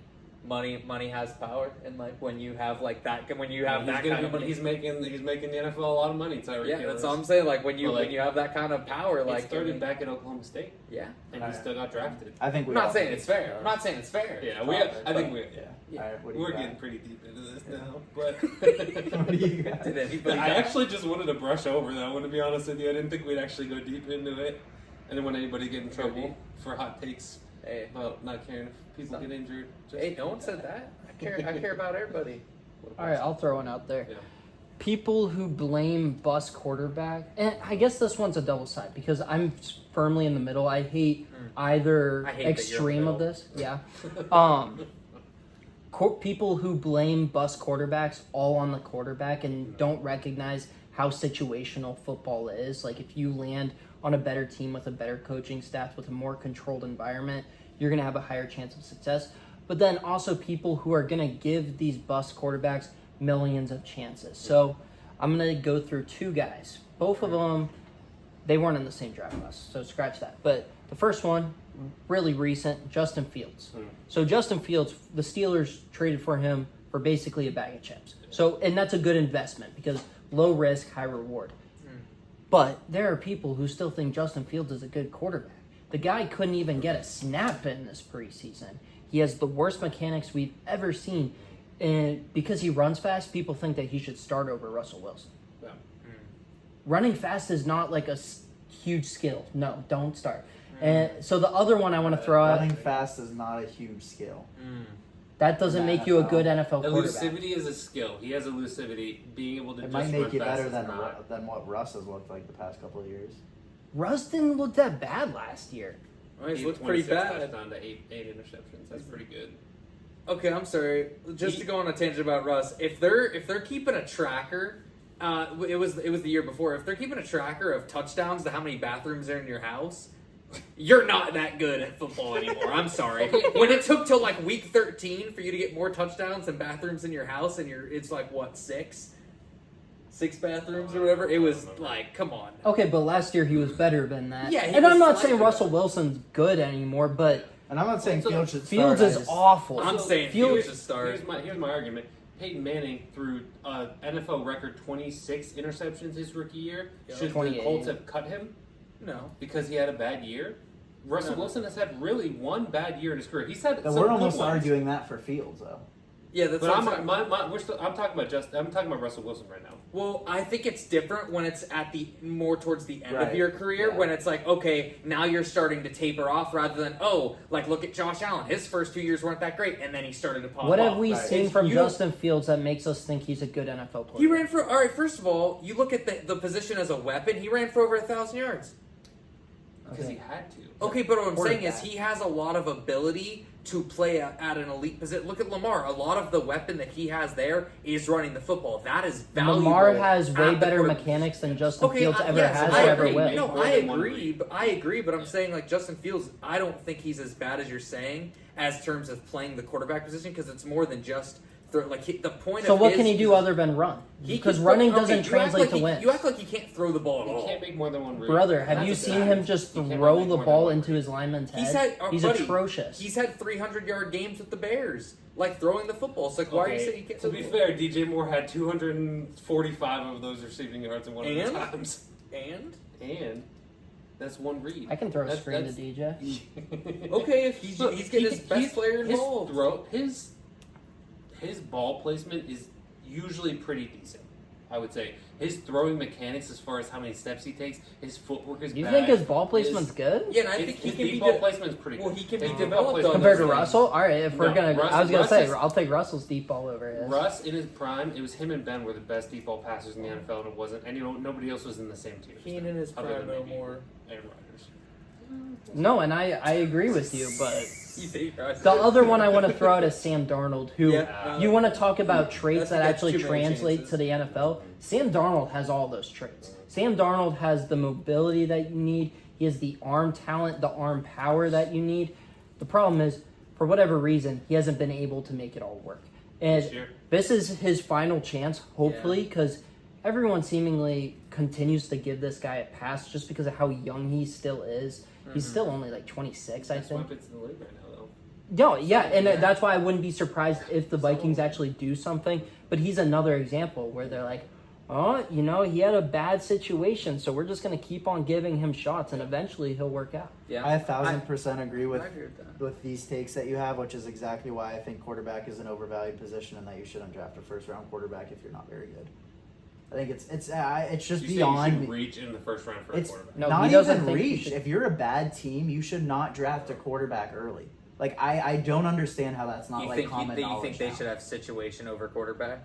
money has power, and like when you have like that, when you have he's that gonna kind be- of money, he's making the NFL a lot of money. Tyreek yeah, Hill that's is. all I'm saying. Like when you Well, like, when you have that kind of power, It like started I mean, back at Oklahoma State, yeah. and he still got drafted. I think I'm we. not all saying think it's fair. I'm not saying it's fair. Yeah, But- Yeah. All right, what do you We're got? getting pretty deep into this now, but What do you got? Did anybody? I die? actually just wanted to brush over that. I want to be honest with you. I didn't think we'd actually go deep into it. I didn't want anybody to get in trouble for hot takes Hey, about not caring if people get injured. Just hey, no one said that. I care about everybody. All right, I'll throw one out there. Yeah. People who blame bus quarterback, and I guess this one's a double side because I'm firmly in the middle. I hate either I hate that you're in the extreme of middle. this. Yeah. People who blame bus quarterbacks all on the quarterback and don't recognize how situational football is. Like if you land on a better team with a better coaching staff with a more controlled environment, you're going to have a higher chance of success. But then also people who are going to give these bus quarterbacks millions of chances. So I'm going to go through 2 guys. Both of them, they weren't in the same draft class, so scratch that. But the first one, really recent, Justin Fields. So Justin Fields, the Steelers traded for him for basically a bag of chips. So, and that's a good investment because low risk, high reward. But there are people who still think Justin Fields is a good quarterback. The guy couldn't even get a snap in this preseason. He has the worst mechanics we've ever seen. And because he runs fast, people think that he should start over Russell Wilson. Yeah. Running fast is not like a huge skill. No, don't start. And so the other one I want to throw out, Running fast is not a huge skill. that doesn't in make you a NFL. good NFL quarterback. Elusivity is a skill. He has elusivity. Being able to It just might run make you fast better is not. than what Russ has looked like the past couple of years. Russ didn't look that bad last year. Well, he's He looked had pretty 26 bad. touchdowns to eight interceptions. That's pretty good. Okay, I'm sorry. Just to go on a tangent about Russ, if they're keeping a tracker, it was the year before. If they're keeping a tracker of touchdowns to how many bathrooms are in your house, you're not that good at football anymore. I'm sorry. When it took till like week 13 for you to get more touchdowns than bathrooms in your house, and it's like what, six bathrooms or whatever. It was like, come on. Okay, but last year he was better than that. Yeah, he and I'm was not saying slightly Russell better. Wilson's good anymore, but And I'm not saying So Fields should Fields start. is I just- awful. I'm saying Fields- Fields should start. Here's my argument. Peyton Manning threw NFL record 26 interceptions his rookie year. Yeah. Should the 28. Colts have cut him No. because he had a bad year? Russell No. Wilson has had really one bad year in his career. He's had But some we're good almost ones. arguing that for Fields, though. Yeah, that's But what I'm, I'm saying. I'm talking about Russell Wilson right now. Well, I think it's different when it's at the more towards the end of Right. your career, Yeah. when it's like, okay, now you're starting to taper off, rather than like look at Josh Allen. His first 2 years weren't that great, and then he started to pop what off. have we Right. seen from You- Justin Fields that makes us think he's a good NFL player? He ran for all right. First of all, you look at the position as a weapon. He ran for over 1,000 yards. Because Okay. he had to. Okay, but what I'm saying is Quarterback. he has a lot of ability to play at an elite position. Look at Lamar. A lot of the weapon that he has there is running the football. That is valuable. Lamar has way at the better quarter- mechanics than Justin Fields ever yes, has I or ever agree. will. No, More I than one agree. read. But I agree. But I'm saying like Justin Fields, I don't think he's as bad as you're saying as terms of playing the quarterback position, because it's more than just the point. So of what his, can he do other than run? He Because can- running okay, doesn't you act translate like to he- wins. You act like he can't throw the ball at You all. can't make more than one read. Brother, have That's you a seen fact. him just You cannot throw make the more than ball one into read. his lineman's head? He's had, He's buddy, atrocious. He's had 300-yard games with the Bears, like throwing the football. It's like, why are you Okay, saying he can't to throw be the ball? fair, DJ Moore had 245 of those receiving yards in one of the And? times. And that's one read. I can throw a That's- screen to that's- Okay, DJ. if he's getting his best his- player his involved. His ball placement is usually pretty decent. I would say his throwing mechanics, as far as how many steps he takes, his footwork is. You bad. think his ball placement's good? Yeah, and I His, think he his can deep be ball de- placement is pretty good. well, he can His be deep ball developed placement on Compared is to good. Russell? All right, if we're No, gonna, Russ- I was gonna Russ say is- I'll take Russell's deep ball over his. Russ in his prime, it was him and Ben were the best deep ball passers in the NFL, and it wasn't. And nobody else was in the same tier. Keenan in his other prime than no maybe more. Aaron Rodgers. No, and I agree with you, but You think Russ- the other one I want to throw out is Sam Darnold, who Yeah, you want to talk about I traits think that that's actually too many translate chances. to the NFL. Sam Darnold has all those traits. Sam Darnold has the mobility that you need. He has the arm talent, the arm power that you need. The problem is, for whatever reason, he hasn't been able to make it all work. And This year? this is his final chance, hopefully, because everyone seemingly continues to give this guy a pass just because of how young he still is. He's still only like 26, I Best think. weapons in the league right now, though. No, yeah, and that's why I wouldn't be surprised if the Vikings actually do something. But he's another example where they're like, oh, he had a bad situation, so we're just going to keep on giving him shots, and eventually he'll work out. Yeah, I 1,000% agree with I agree with that. with these takes that you have, which is exactly why I think quarterback is an overvalued position and that you shouldn't draft a first round quarterback if you're not very good. I think it's just You say you beyond should me. reach in the first round for a It's quarterback. No, not he doesn't even think he reach. should- If you're a bad team, you should not draft a quarterback early. Like I don't understand how that's not You like think common you knowledge think they now. should have situation over quarterback?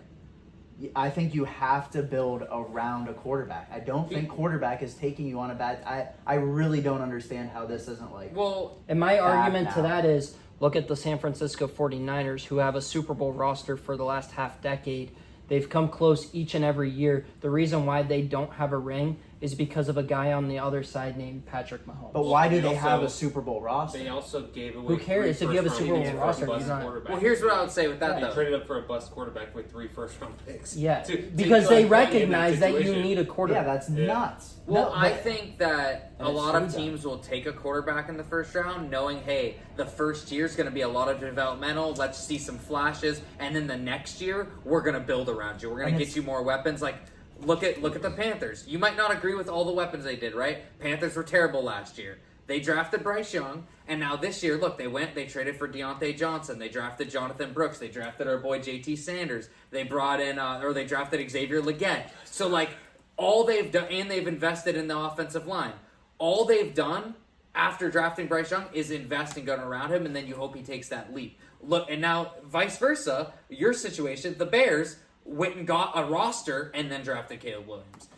I think you have to build around a quarterback. I don't think quarterback is taking you on a bad. I really don't understand how this isn't like. Well, And my argument to now. that is look at the San Francisco 49ers, who have a Super Bowl roster for the last half decade. They've come close each and every year. The reason why they don't have a ring is because of a guy on the other side named Patrick Mahomes. But why do They they have a also- Super Bowl roster? They also gave away. Who cares? 3 If you have a first Super round Bowl picks roster, for a you're bust not- quarterback. well, here's what I would say with that They though. traded up for a bust quarterback with 3 first round picks. Yeah, To because they like, play in recognize that you situation. need a Yeah, quarterback. that's Yeah. nuts. Well, No, I but- think that a And it's lot of true, though. teams will take a quarterback in the first round, knowing, hey, the first year is going to be a lot of developmental. Let's see some flashes, and then the next year we're going to build around you. We're going And to it's- get you more weapons. Like Look at the Panthers. You might not agree with all the weapons they did, right? Panthers were terrible last year. They drafted Bryce Young, and now this year, look, they traded for Deontay Johnson. They drafted Jonathan Brooks. They drafted our boy JT Sanders. They brought in, they drafted Xavier Legette. So, like, all they've done, and they've invested in the offensive line. All they've done after drafting Bryce Young is invest and gun around him, and then you hope he takes that leap. Look, and now vice versa, your situation, the Bears went and got a roster and then drafted Caleb Williams.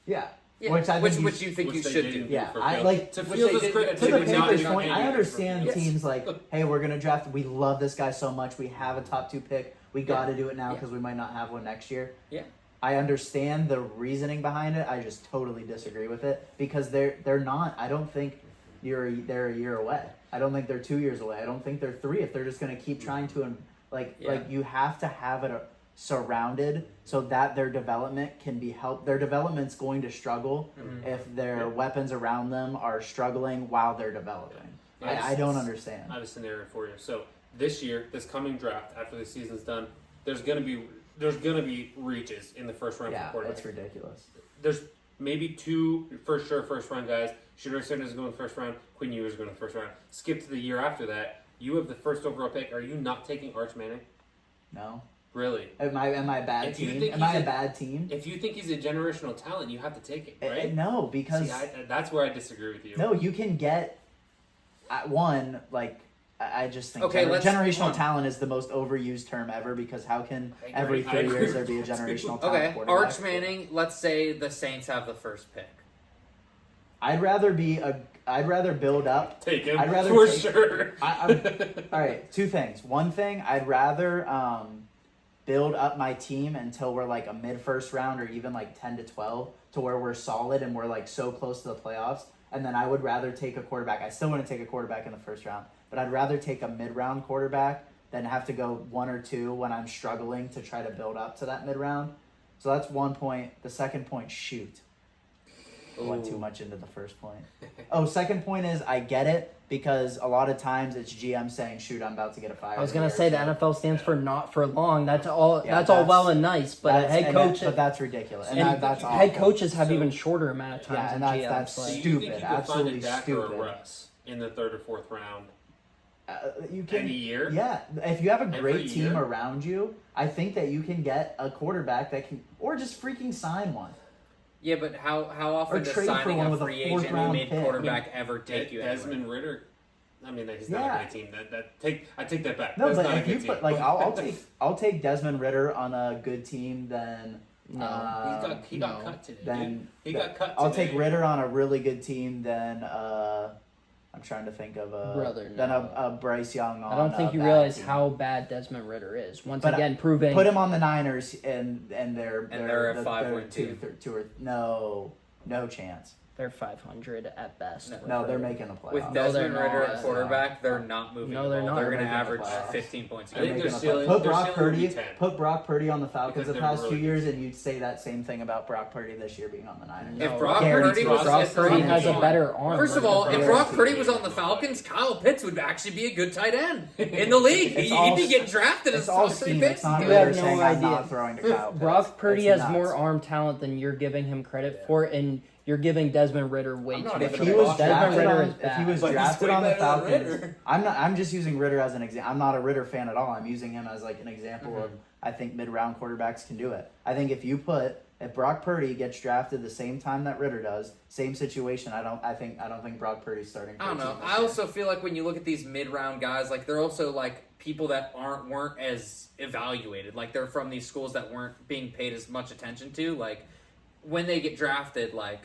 Yeah. Yeah, Which I think which you think you they should didn't do. Yeah, for I Fields. like To which Fields' they- credit, to they the did not Panthers' do point. I anything understand for Fields. teams like, hey, we're gonna draft. We love this guy so much. We have a top 2 pick. We got to do it now Yeah. because we might not have one next year. Yeah. I understand the reasoning behind it. I just totally disagree with it because they're not. I don't think they're a year away. I don't think they're 2 years away. I don't think they're 3. If they're just gonna keep trying to like you have to have it surrounded so that their development can be helped. Their development's going to struggle if their weapons around them are struggling while they're developing. Yeah. I don't understand. I have a scenario for you. So this year, this coming draft, after the season's done, there's gonna be reaches in the first round Yeah, for quarterbacks. it's ridiculous. There's maybe 2 for sure first round guys. Shedeur Sanders is going first round. Quinn Ewers is going first round. Skip to the year after that. You have the first overall pick. Are you not taking Arch Manning? No. Really? Am I a bad If you team? think Am he's I a a- bad team? If you think he's a generational talent, you have to take it, right? No, because See, that's where I disagree with you. no, you can get one like I just think Okay, let's- generational hold on. talent is the most overused term ever because how can I agree. every I 3 agree years there with be a that, too. generational talent Okay, quarterback? Arch Manning, let's say the Saints have the first pick. I'd rather build up. Take him I'd rather for take- sure. All right, 2 things. One thing, I'd rather build up my team until we're like a mid first round or even like 10 to 12 to where we're solid and we're like so close to the playoffs. And then I would rather take a quarterback. I still want to take a quarterback in the first round, but I'd rather take a mid round quarterback than have to go 1 or 2 when I'm struggling to try to build up to that mid round. So that's one point. The second point, shoot. I went too Ooh. much into the first point. Oh, second point is I get it because a lot of times it's GM saying, "Shoot, I'm about to get a fire." I was gonna say the NFL stands for not for long. That's all. Yeah, that's all that's- well and nice, but a head coach. but that's ridiculous. And, and that's head awful. coaches have So- even shorter amount of times Yeah, and than that's So GMs. you Like, stupid, think you could absolutely find a Dak or stupid. a Russ in the 3rd or 4th round You can, any year? yeah. If you have a Every great team year? around you, I think that you can get a quarterback that can, or just freaking sign one. Yeah, but how often does trade for signing one a with a free fourth agent round mid pick. quarterback ever take you anywhere? Desmond Ritter. I mean, he's not Yeah. a great team. I take that back. No, That's but not a if good you team. put like, I'll take Desmond Ritter on a good team than. No. he got no. cut today. Then dude. He got cut. I'll today. take Ritter on a really good team than I'm trying to think of Brother, than no. a Bryce Young on I don't think a you bad realize team. how bad Desmond Ritter is. Once But, again, proving. Put him on the Niners and they're they're a the 5-win two, team. two or no chance. They're 500 at best. No, they're making the playoffs. With No, Desmond they're Ritter not. at quarterback, they're not moving. No, the they're ball. not. They're They're going to making the average playoffs. 15 points a I game. think They're their making the ceiling- playoffs. Put their Brock ceiling would be Purdy. 10. Put Brock Purdy on the Falcons Because the they're past really 2 years, good. and you'd say that same thing about Brock Purdy this year being on the Niners. No. If Brock Guaranteed. Purdy was Brock if Purdy has a Brock- better arm. First of all, if Guaranteed. Brock Purdy was on the Falcons, Kyle Pitts would actually be a good tight end in the league. It's He'd all- be getting drafted as It's all top 3 scheme. picks. It's not You Ritter have no saying I'm idea. not throwing to Kyle Pitts. Brock Purdy It's has nuts. more arm talent than you're giving him credit for, and you're giving Desmond Ritter way I'm too not much. If even he a was Brock Desmond drafted Ritter on, is if he was But he's drafted way on the better than Falcons, Ritter. I'm just using Ritter as an example. I'm not a Ritter fan at all. I'm using him as like an example Mm-hmm. of I think mid-round quarterbacks can do it. I think if Brock Purdy gets drafted the same time that Ritter does, same situation. I don't think Brock Purdy's starting. I don't for a know. team this I year. also feel like when you look at these mid-round guys, like they're also like people that weren't as evaluated. Like they're from these schools that weren't being paid as much attention to. Like when they get drafted, like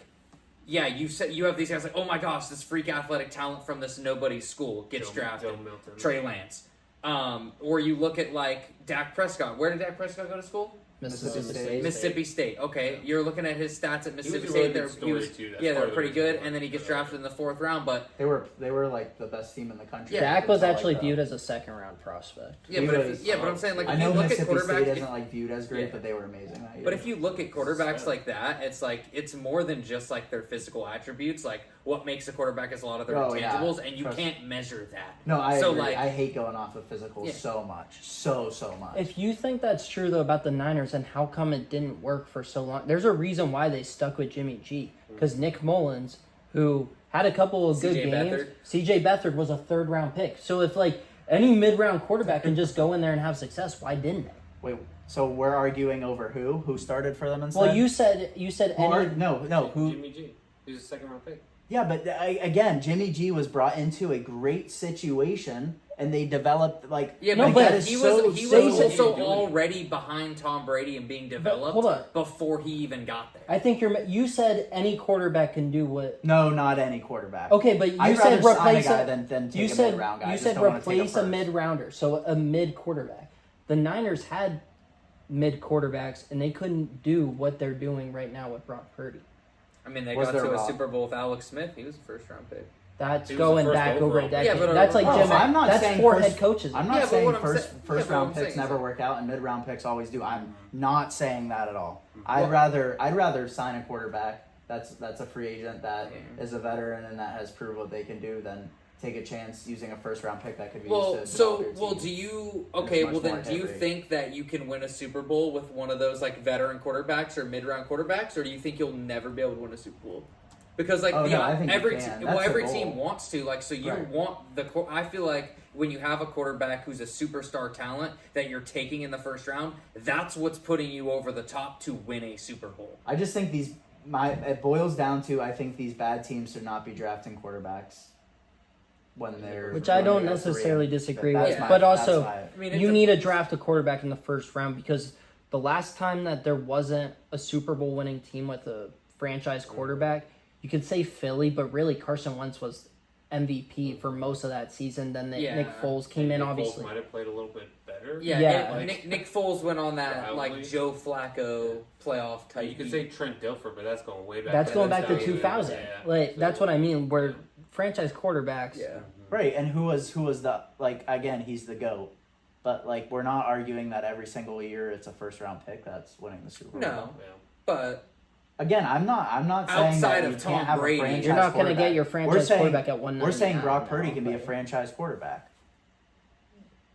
yeah, you have these guys like, oh my gosh, this freak athletic talent from this nobody school gets drafted. Joe Milton. Trey Lance. Or you look at like Dak Prescott. Where did Dak Prescott go to school? Mississippi State. Mississippi State. Okay, you're looking at his stats at Mississippi a really State. good story, too. That's Yeah, part they're of pretty the good. reason And then he why. gets drafted in the 4th round. But They were like the best team in the country. Dak was It's not actually like viewed that. as a second round prospect. yeah, He but was- but I'm saying like I if you know look at Mississippi State quarterbacks, isn't like viewed as great, Yeah. but they were amazing that year. but if you look at quarterbacks like that, it's like it's more than just like their physical attributes. Like what makes a quarterback is a lot of their Oh, yeah. intangibles, and you Trust- can't measure that. no, I so, agree. like- I hate going off of physical Yeah. so much, so much. If you think that's true though about the Niners, and how come it didn't work for so long. There's a reason why they stuck with Jimmy G. Because Nick Mullins, who had a couple of good CJ games, Beathard. CJ Beathard was a 3rd-round pick. So if like any mid-round quarterback can just go in there and have success, why didn't they? Wait, so we're arguing over who started for them instead? Well, you said Who any. are- no, who? Jimmy G. He was a 2nd-round pick. Yeah, but again, Jimmy G was brought into a great situation, and they developed like. Yeah, No, but but he so- was so- also already behind Tom Brady and being developed hold on. before he even got there. I think you said any quarterback can do what. No, not any quarterback. Okay, but you I'd said rather sign a replace guy a. than take You a said mid-round guy. I you just said don't wanna take replace a first. mid-rounder, so a mid quarterback. The Niners had mid quarterbacks, and they couldn't do what they're doing right now with Brock Purdy. I mean, they Was got there to a Rob? Super Bowl with Alex Smith. He was a 1st-round pick. That's He was the going first back over overall a pick. decade. Yeah, but That's like Oh, Jim. so I'm not that's saying 4 first- head coaches. I'm Yeah, not but saying what I'm first saying- first yeah, but round what I'm picks saying is never that- work out and mid round picks always do. I'm not saying that at all. I'd rather sign a quarterback that's a free agent that is a veteran and that has proved what they can do than take a chance using a 1st-round pick that could be Well, used to so develop your team. do you? It's Okay, much well then, more do you hit rate. think that you can win a Super Bowl with one of those like veteran quarterbacks or mid-round quarterbacks, or do you think you'll never be able to win a Super Bowl? Because like Oh, no, I think you every can. well That's the every goal. team wants to like so you Right. want I feel like when you have a quarterback who's a superstar talent that you're taking in the 1st round, that's what's putting you over the top to win a Super Bowl. I just think it boils down to I think these bad teams should not be drafting quarterbacks when they're Which I when don't they're necessarily three. disagree That's with, my- but that's also my- I mean, you it's need to draft a quarterback in the 1st round because the last time that there wasn't a Super Bowl winning team with a franchise quarterback, you could say Philly, but really Carson Wentz was MVP for most of that season. Then Yeah. Nick Foles came in, Nick Foles obviously. might have played a little bit better. Yeah, Yeah. Nick Foles went on that Probably. like Joe Flacco playoff type. You could say Trent Dilfer, but that's going way back. That's then. going back to That's 2000. yeah. Like So- that's what I mean. Where franchise quarterbacks. yeah. Right, and who was the like again? He's the GOAT, but like we're not arguing that every single year it's a 1st-round pick that's winning the Super Bowl. No. Yeah. But Again, I'm not saying Outside that of you Tom can't have Brady. a franchise You're not going to quarterback. get your We're franchise saying- quarterback at 199. We're saying Brock Purdy now, can be a but- franchise quarterback.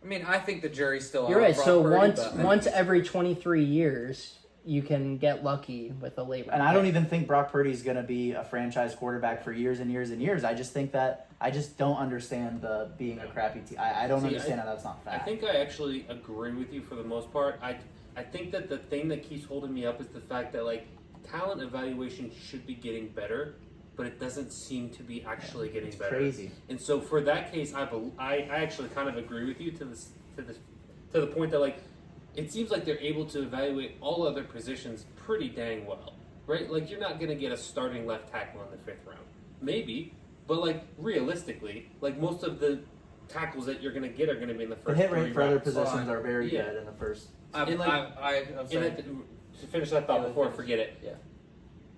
I mean, I think the jury's still out. You're right. on Brock So Purdy, once but I once think- every 23 years, you can get lucky with a late. And I don't even think Brock Purdy's going to be a franchise quarterback for years and years and years. I just think that I just don't understand the being a crappy team. I don't See, understand how that's not I fact. think I actually agree with you for the most part. I think that the thing that keeps holding me up is the fact that like talent evaluation should be getting better, but it doesn't seem to be actually getting It's better. crazy. And so for that case, I actually kind of agree with you to the point that like it seems like they're able to evaluate all other positions pretty dang well, right? Like you're not going to get a starting left tackle in the 5th round, maybe, but like realistically, like most of the tackles that you're going to get are going to be in the The first hit 3 rate for other rounds. positions are very Yeah. good in the first. I'm And, like- I'm And sorry. to finish that thought before I forget it, Yeah.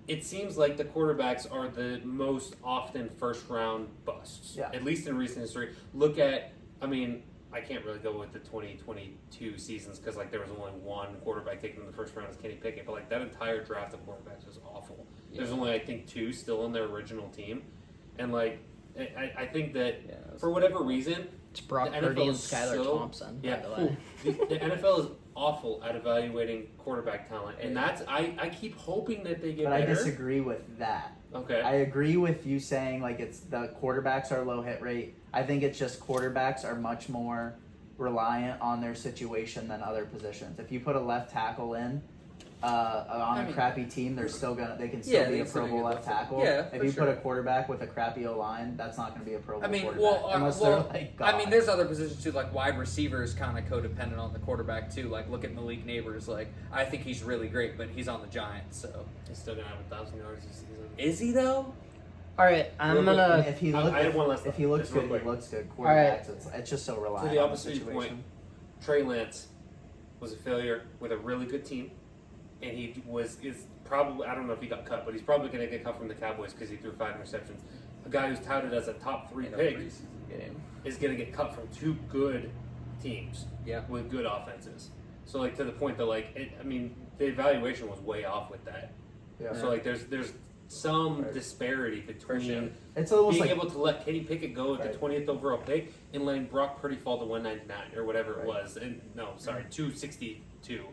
it seems like the quarterbacks are the most often 1st-round busts, Yeah. at least in recent history. Look at, I mean, I can't really go with the 2022 seasons because like there was only one quarterback taken in the 1st round as Kenny Pickett, but like that entire draft of quarterbacks was awful. There's Yeah. only I think 2 still in their original team, and like I think that Yeah, that's- for whatever reason, It's Brock The Purdy NFL and is Skylar so- Thompson. yeah, By the way. the NFL is awful at evaluating quarterback talent, and that's I keep hoping that they get But I better. disagree with that. Okay. I agree with you saying like it's the quarterbacks are low hit rate. I think it's just quarterbacks are much more reliant on their situation than other positions. If you put a left tackle in on I a mean- crappy team, they can still Yeah, be they a can still Pro be Bowl good left left tackle. tackle. Yeah, if for you sure. put a quarterback with a crappy O line, that's not going to be a Pro Bowl I mean, quarterback well, unless well, they're like God. I mean, there's other positions too, like wide receiver is kind of codependent on the quarterback too. Like, look at Malik Neighbors. Like, I think he's really great, but he's on the Giants, so He's still gonna have 1,000 yards this season. is he though? All right, I'm Real quick, gonna. if he I- look, I have one last if thought, he looks just real good, quick. he looks good. right. Quarterbacks, it's just so To reliant the on the opposite situation. point, Trey Lance was a failure with a really good team, and is probably I don't know if he got cut, but he's probably going to get cut from the Cowboys because he threw 5 interceptions. A guy who's touted as a top 3 In a pick preseason game. is going to get cut from 2 good teams Yeah. with good offenses. So like to the point that like the evaluation was way off with that. Yeah. So like there's some Right. disparity sure. between It's almost being like able to let Kenny Pickett go at Right. the 20th overall pick and letting Brock Purdy fall to 199 or whatever it Right. was. And no, sorry, 262.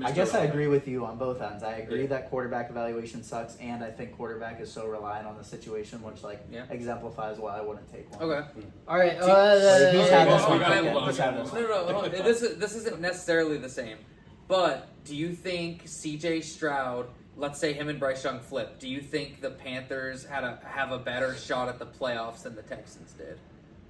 I guess I Relevant. agree with you on both ends. I agree that quarterback evaluation sucks, and I think quarterback is so reliant on the situation, which exemplifies why I wouldn't take one. Okay. All right. He's had this oh, week. oh, He's had this No, hold on. This isn't necessarily the same. But do you think C.J. Stroud, let's say him and Bryce Young flip, do you think the Panthers have a better shot at the playoffs than the Texans did?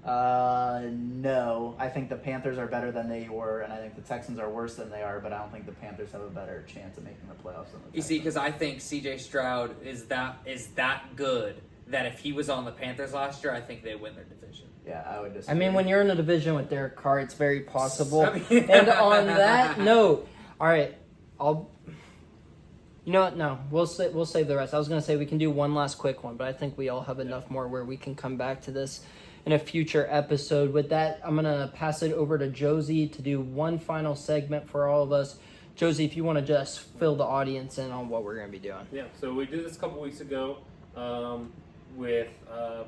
No. I think the Panthers are better than they were, and I think the Texans are worse than they are, but I don't think the Panthers have a better chance of making the playoffs than the Texans. You see, because I think C.J. Stroud is that good that if he was on the Panthers last year, I think they win their division. Yeah, I would disagree. I mean, when you're in a division with Derek Carr, it's very possible. I mean- And on that note, all right, You know what? No, we'll save the rest. I was gonna say we can do one last quick one, but I think we all have enough more where we can come back to this in a future episode. With that, I'm gonna pass it over to Josie to do one final segment for all of us. Josie, if you want to just fill the audience in on what we're gonna be doing. Yeah, so we did this a couple weeks ago with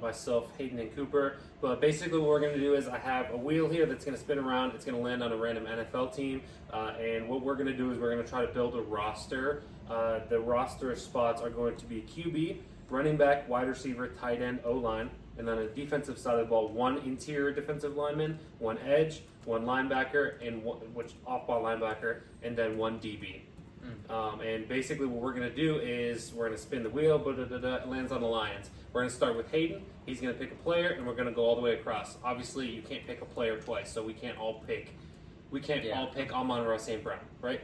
myself, Hayden, and Cooper. But basically what we're going to do is I have a wheel here that's going to spin around. It's going to land on a random NFL team. And what we're going to do is we're going to try to build a roster. The roster spots are going to be QB, running back, wide receiver, tight end, O-line. And then on the defensive side of the ball, one interior defensive lineman, one edge, one linebacker, and which off-ball linebacker, and then one DB. And basically what we're going to do is we're going to spin the wheel, it lands on the Lions. We're going to start with Hayden. He's going to pick a player, and we're going to go all the way across. Obviously, you can't pick a player twice, so we can't all pick Amon-Ra St. Brown, right?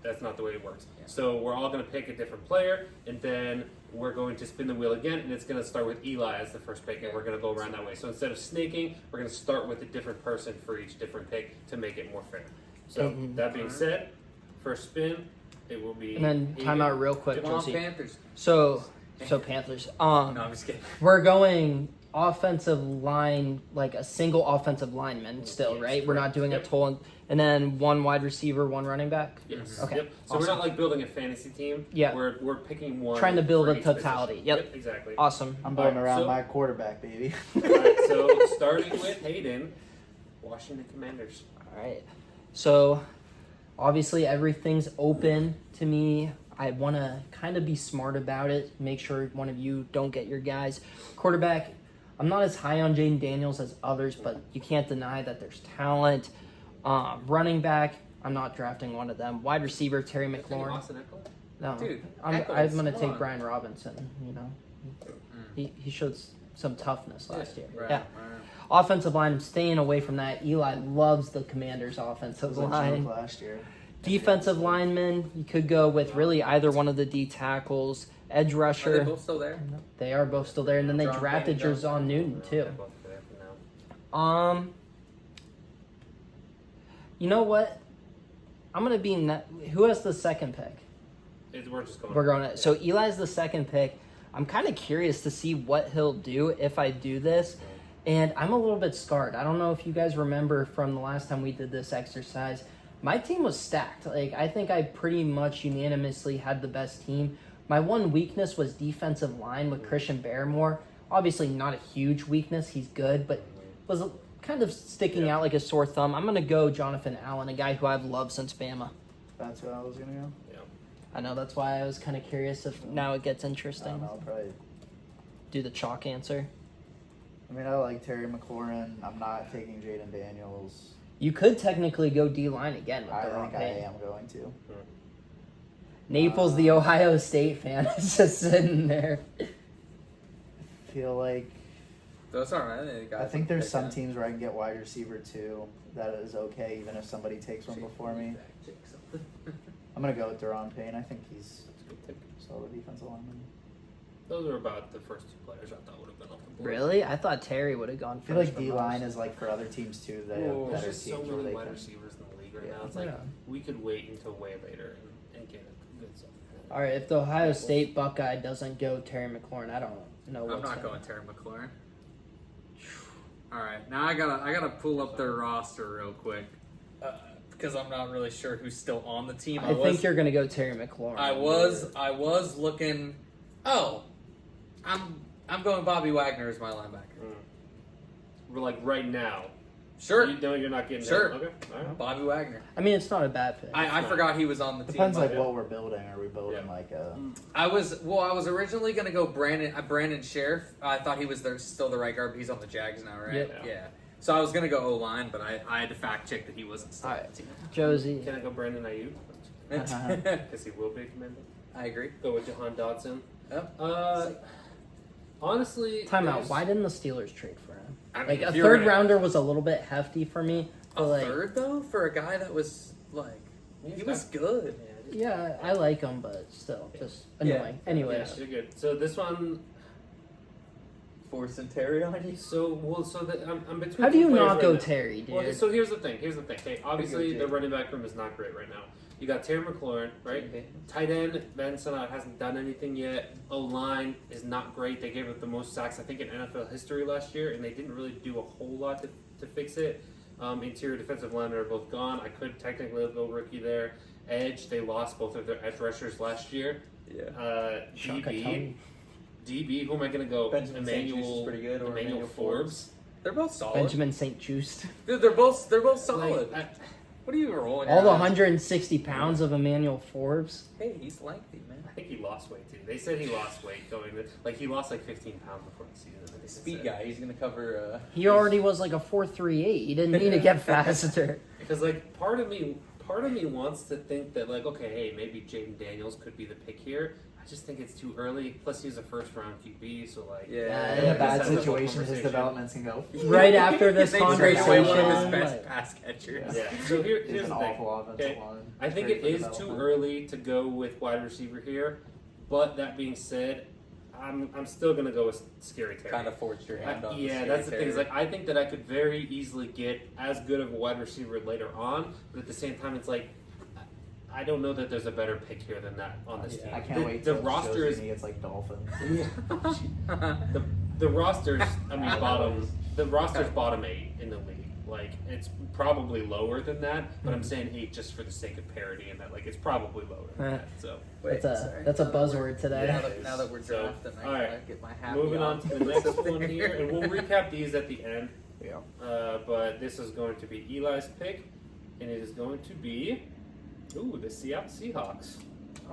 That's not the way it works. Yeah. So we're all going to pick a different player, and then we're going to spin the wheel again, and it's going to start with Eli as the first pick, and we're going to go around that way. So instead of snaking, we're going to start with a different person for each different pick to make it more fair. So that being said, first spin, it will be. And then time out real quick, Come on, Josie. Panthers. So Panthers. No, I'm just kidding. We're going offensive line, like a single offensive lineman still, Yes, right? We're not doing Yep. a total, and then one wide receiver, one running back. Yes. Okay. Yep. So Awesome. we're not like building a fantasy team. Yeah. We're picking one. Trying to build for a each totality. position. Yep. Exactly. Awesome. I'm building Alright, around so- my quarterback, baby. Alright, so starting with Hayden, Washington Commanders. All right. So obviously everything's open to me. I want to kind of be smart about it. Make sure one of you don't get your guys. Quarterback, I'm not as high on Jaden Daniels as others, but you can't deny that there's talent. Running back, I'm not drafting one of them. Wide receiver, Terry McLaurin. Austin Eckler? No, Dude, I'm Eccles, going to come take on. Brian Robinson. You know, he showed some toughness last year. Right, Yeah. right. Offensive line, I'm staying away from that. Eli loves the Commanders' offensive Was a joke line. last year. Defensive lineman, you could go with really either one of the D tackles. Edge Are they rusher, both still there? they are both still there, and then they John drafted Payne, Jerzon Newton too. They're both there for now. You know what? I'm gonna be who has the second pick? We're just going. We're going. So Eli's the second pick. I'm kind of curious to see what he'll do if I do this, and I'm a little bit scarred. I don't know if you guys remember from the last time we did this exercise. My team was stacked. Like I think I pretty much unanimously had the best team. My one weakness was defensive line with Christian Barrymore. Obviously not a huge weakness. He's good, but was kind of sticking out like a sore thumb. I'm gonna go Jonathan Allen, a guy who I've loved since Bama. That's what I was gonna go. I know that's why I was kind of curious if now it gets I interesting. don't know, probably. Do the chalk answer. I mean, I like Terry McLaurin. I'm not taking Jaden Daniels. You could technically go D line again with I the wrong think I pick. am going to. Naples, the Ohio State fan, is just sitting there. I feel like That's all right. I think there's some teams where I can get wide receiver too. That is okay, even if somebody takes one before me. I'm gonna go with Deron Payne. I think he's That's a good pick. solid defensive lineman. Those are about the first two players I thought would have been off the board. Really? I thought Terry would have gone I feel first. like for D most. line is like for other teams too. They Whoa. have There's better just teams so where many they wide can. receivers in the league right Yeah. now. It's like Yeah. we could wait until way later and get a good stuff. All right, if the Ohio State Buckeye doesn't go Terry McLaurin, I don't know what's I'm not gonna- going Terry McLaurin. All right, now I gotta pull up their roster real quick because I'm not really sure who's still on the team. I think you're gonna go Terry McLaurin. I was looking. Oh, I'm going Bobby Wagner as my linebacker. We're like right now. Sure. You know you're not getting Sure. him? Okay. All right. Bobby Wagner. I mean, it's not a bad pick. I forgot he was on the team. Depends like yeah. what we're building. Are we building Yeah. like a? I was originally gonna go Brandon Sheriff. I thought he was still the right guard, but he's on the Jags now, right? Yep. Yeah. So I was gonna go O-line, but I had to fact check that he wasn't still on Alright. the team. Josie. Can I go Brandon Ayuk? Uh-huh. Because he will be commended. I agree. Go with Jahan Dotson. Yep. Honestly, Timeout. there's- Why didn't the Steelers trade for him? I mean, Like if a you were third gonna- rounder was a little bit hefty for me. But A like, third though for a guy that was like he was good. yeah, I like him, but still, just annoying. Yeah. Anyways, Yeah, you're good. So this one, Forcing Terry on you. I'm between. how do you two players not right go now. Terry, dude? Well, so here's the thing. Okay, obviously Jay. the running back room is not great right now. You got Terry McLaurin, right? Tight end, Ben Sinnott hasn't done anything yet. O-line is not great. They gave up the most sacks, I think, in NFL history last year, and they didn't really do a whole lot to fix it. Interior defensive linemen are both gone. I could technically go rookie there. Edge, they lost both of their edge rushers last year. Yeah. Shaka DB, Tony. DB, who am I going to go? Benjamin St-Juste is pretty good, or Emmanuel Emmanuel Forbes. They're both solid. Benjamin St. Just. Dude, they're both solid. Like, What are you rolling? All the your eyes? 160 pounds of Emmanuel Forbes. Hey, he's lengthy, man. I think he lost weight too. They said he lost weight going to, like he lost like 15 pounds before the season. I think they Speed said. guy. He's gonna cover. He already was like a 4.38. He didn't need to get faster. Because like part of me wants to think that like okay, hey, maybe Jaden Daniels could be the pick here. I just think it's too early. Plus, he's a first round QB, so like Yeah. In a I bad guess that's a whole situation, his conversation. developments can go. Right after this They trade away one of his conversation, best like- pass catchers. Yeah. So He's here's an the thing. awful offensive Okay. line. I think Great it for is too development. early to go with wide receiver here. But that being said, I'm still gonna go with Scary Terry. Kind of forced your hand on. Yeah, that's the thing. Is like I think that I could very easily get as good of a wide receiver later on, but at the same time, it's like I don't know that there's a better pick here than that on this Yeah. team. I can't wait. The till roster Josie is and he gets like Dolphins. the roster's I mean bottom. The roster's bottom 8 in the league. Like it's probably lower than that, but I'm saying 8 just for the sake of parity, and that like it's probably lower than that. So Wait, That's a buzzword today. Now that we're So, drafting, I all right. gotta get my happy moving on to the next one here, and we'll read. recap these at the end. Yeah. But this is going to be Eli's pick, and it is going to be, the Seattle Seahawks.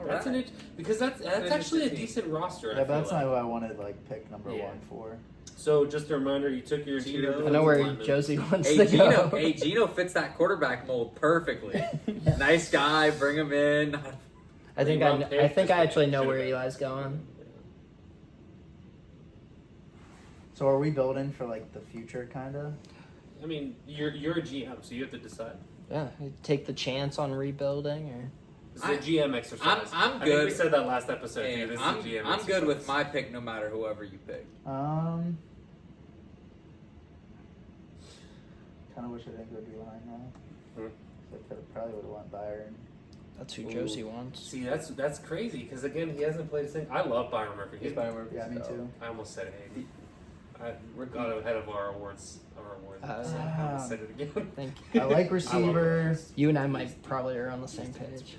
That's an because that's an actually a interesting team. decent roster. Yeah, I but feel that's like. not who I wanted like pick number Yeah. 1 for. So just a reminder, you took your interior. I I know defensive where lineman. Josie wants Hey to Gino, go. Gino fits that quarterback mold perfectly. Nice guy, bring him in. I think Wrong I pick, think just I actually know should've where been. Eli's going. So are we building for like the future, kind of? I mean, you're a GM, so you have to decide. Yeah, take the chance on rebuilding, or This is a GM exercise. I'm I think good. we said that last episode. Hey, too. This I'm is a GM good exercise. with my pick, no matter whoever you pick. Kind of wish I didn't go D-line now. Hmm. I probably would have went Byron. that's who Ooh. Josie wants. See, that's crazy because again, he hasn't played a single. I love Byron Murphy. He's Yeah, me too. I almost said hey. We're got ahead of our awards. I almost said it again. Thank I like receiver. you and I might probably are on the same page.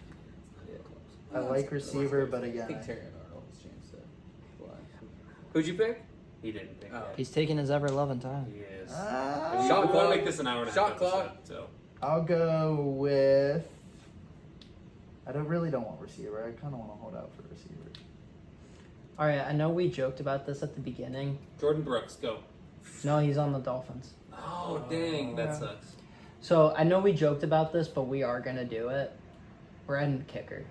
I like receiver, but I again, think Terry Arnold has changed that. Who'd you pick? He didn't think Oh. that. He's taking his ever loving time. He is. Ah. We Shot want clock. to make this an hour and a Shot half clock. episode, so. I'll go with. I really don't want receiver. I kind of want to hold out for receiver. All right, I know we joked about this at the beginning. Jordan Brooks, go. No, he's on the Dolphins. Oh dang, that sucks. So I know we joked about this, but we are gonna do it. We're adding kicker.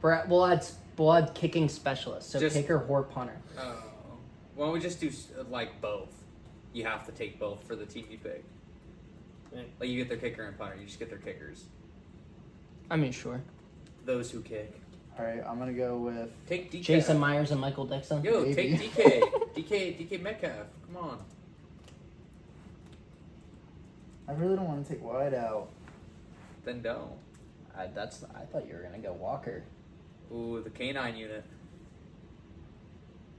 We'll add kicking specialist. So Just- kicker or punter. Oh. Why don't we just do like both? You have to take both for the team you pick. Yeah. Like you get their kicker and punter, you just get their kickers. I mean, sure. Those who kick. All right, I'm gonna go with. Take DK. Jason Myers and Michael Dixon. Yo, Maybe. take DK Metcalf. Come on. I really don't want to take wide out. Then don't. I thought you were gonna go Walker. Ooh, the canine unit.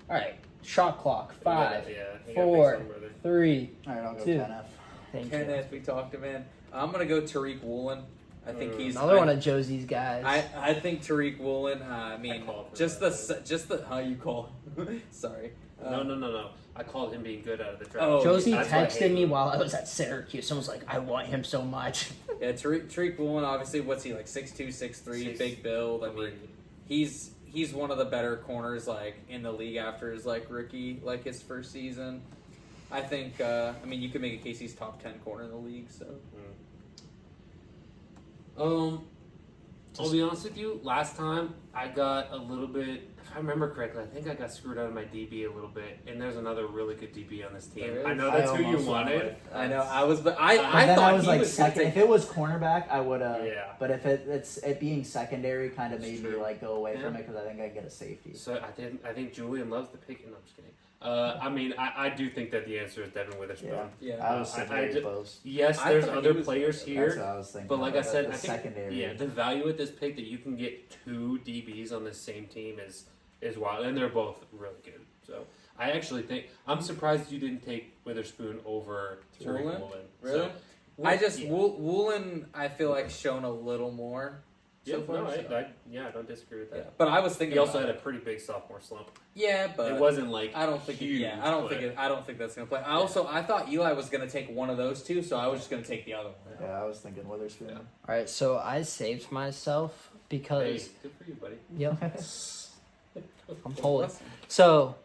All right, shot clock. 5, Yeah, you gotta pick 4, somebody. 3. All right, I'll go Two. Kenneth. Thank you. Kenneth, we talked to him. I'm gonna go Tariq Woolen. I think he's Another one of Josie's guys. I think Tariq Woolen. I mean, called for just that. the how you call. Sorry. No. I called him being good out of the draft. Oh, Josie That's what I texted hate. me while I was at Syracuse. Someone was like, "I want him so much." Yeah, Tariq Woolen, obviously, what's he like? 6'2", 6'3", Six- big build. I mean, he's one of the better corners like in the league after his like rookie, like his first season. I think. I mean, you could make a case he's top 10 corner in the league. So I'll be honest with you. Last time I got a little bit, if I remember correctly, I think I got screwed out of my DB a little bit. And there's another really good DB on this team. There is? I know that's I who you almost went wanted. with- I know I was, but I But then thought I was he like was gonna second. take- If it was cornerback, I would have. Yeah. But if it being secondary, kind of made me True. like go away from Yeah. it because I think I get a safety. So I think Julian loves the pick. No, I'm just kidding. I mean, I do think that the answer is Devin Witherspoon. Yeah. Yeah. I was I sitting very ju- close. Yes, I there's thought he other was- players That's here. what I was thinking. But like I about, said, the I think secondary. yeah, the value with this pick that you can get 2 DBs on the same team is wild, and they're both really good. So I actually think I'm surprised you didn't take Witherspoon over Tariq Woolen? Woolen. Really? So, I just yeah. Woolen, I feel like shown a little more. Yeah, So far, no, so- I don't disagree with Yeah, that. but I was thinking He also about had a it. pretty big sophomore slump. Yeah, but It wasn't like I don't think. huge, Yeah, I don't but- think. I don't think that's gonna play. I thought Eli was gonna take one of those two, so I was just gonna take the other one. Yeah, I was thinking Witherspoon. Yeah. All right, so I saved myself Hey, because good for you, buddy. yep, I'm holy. So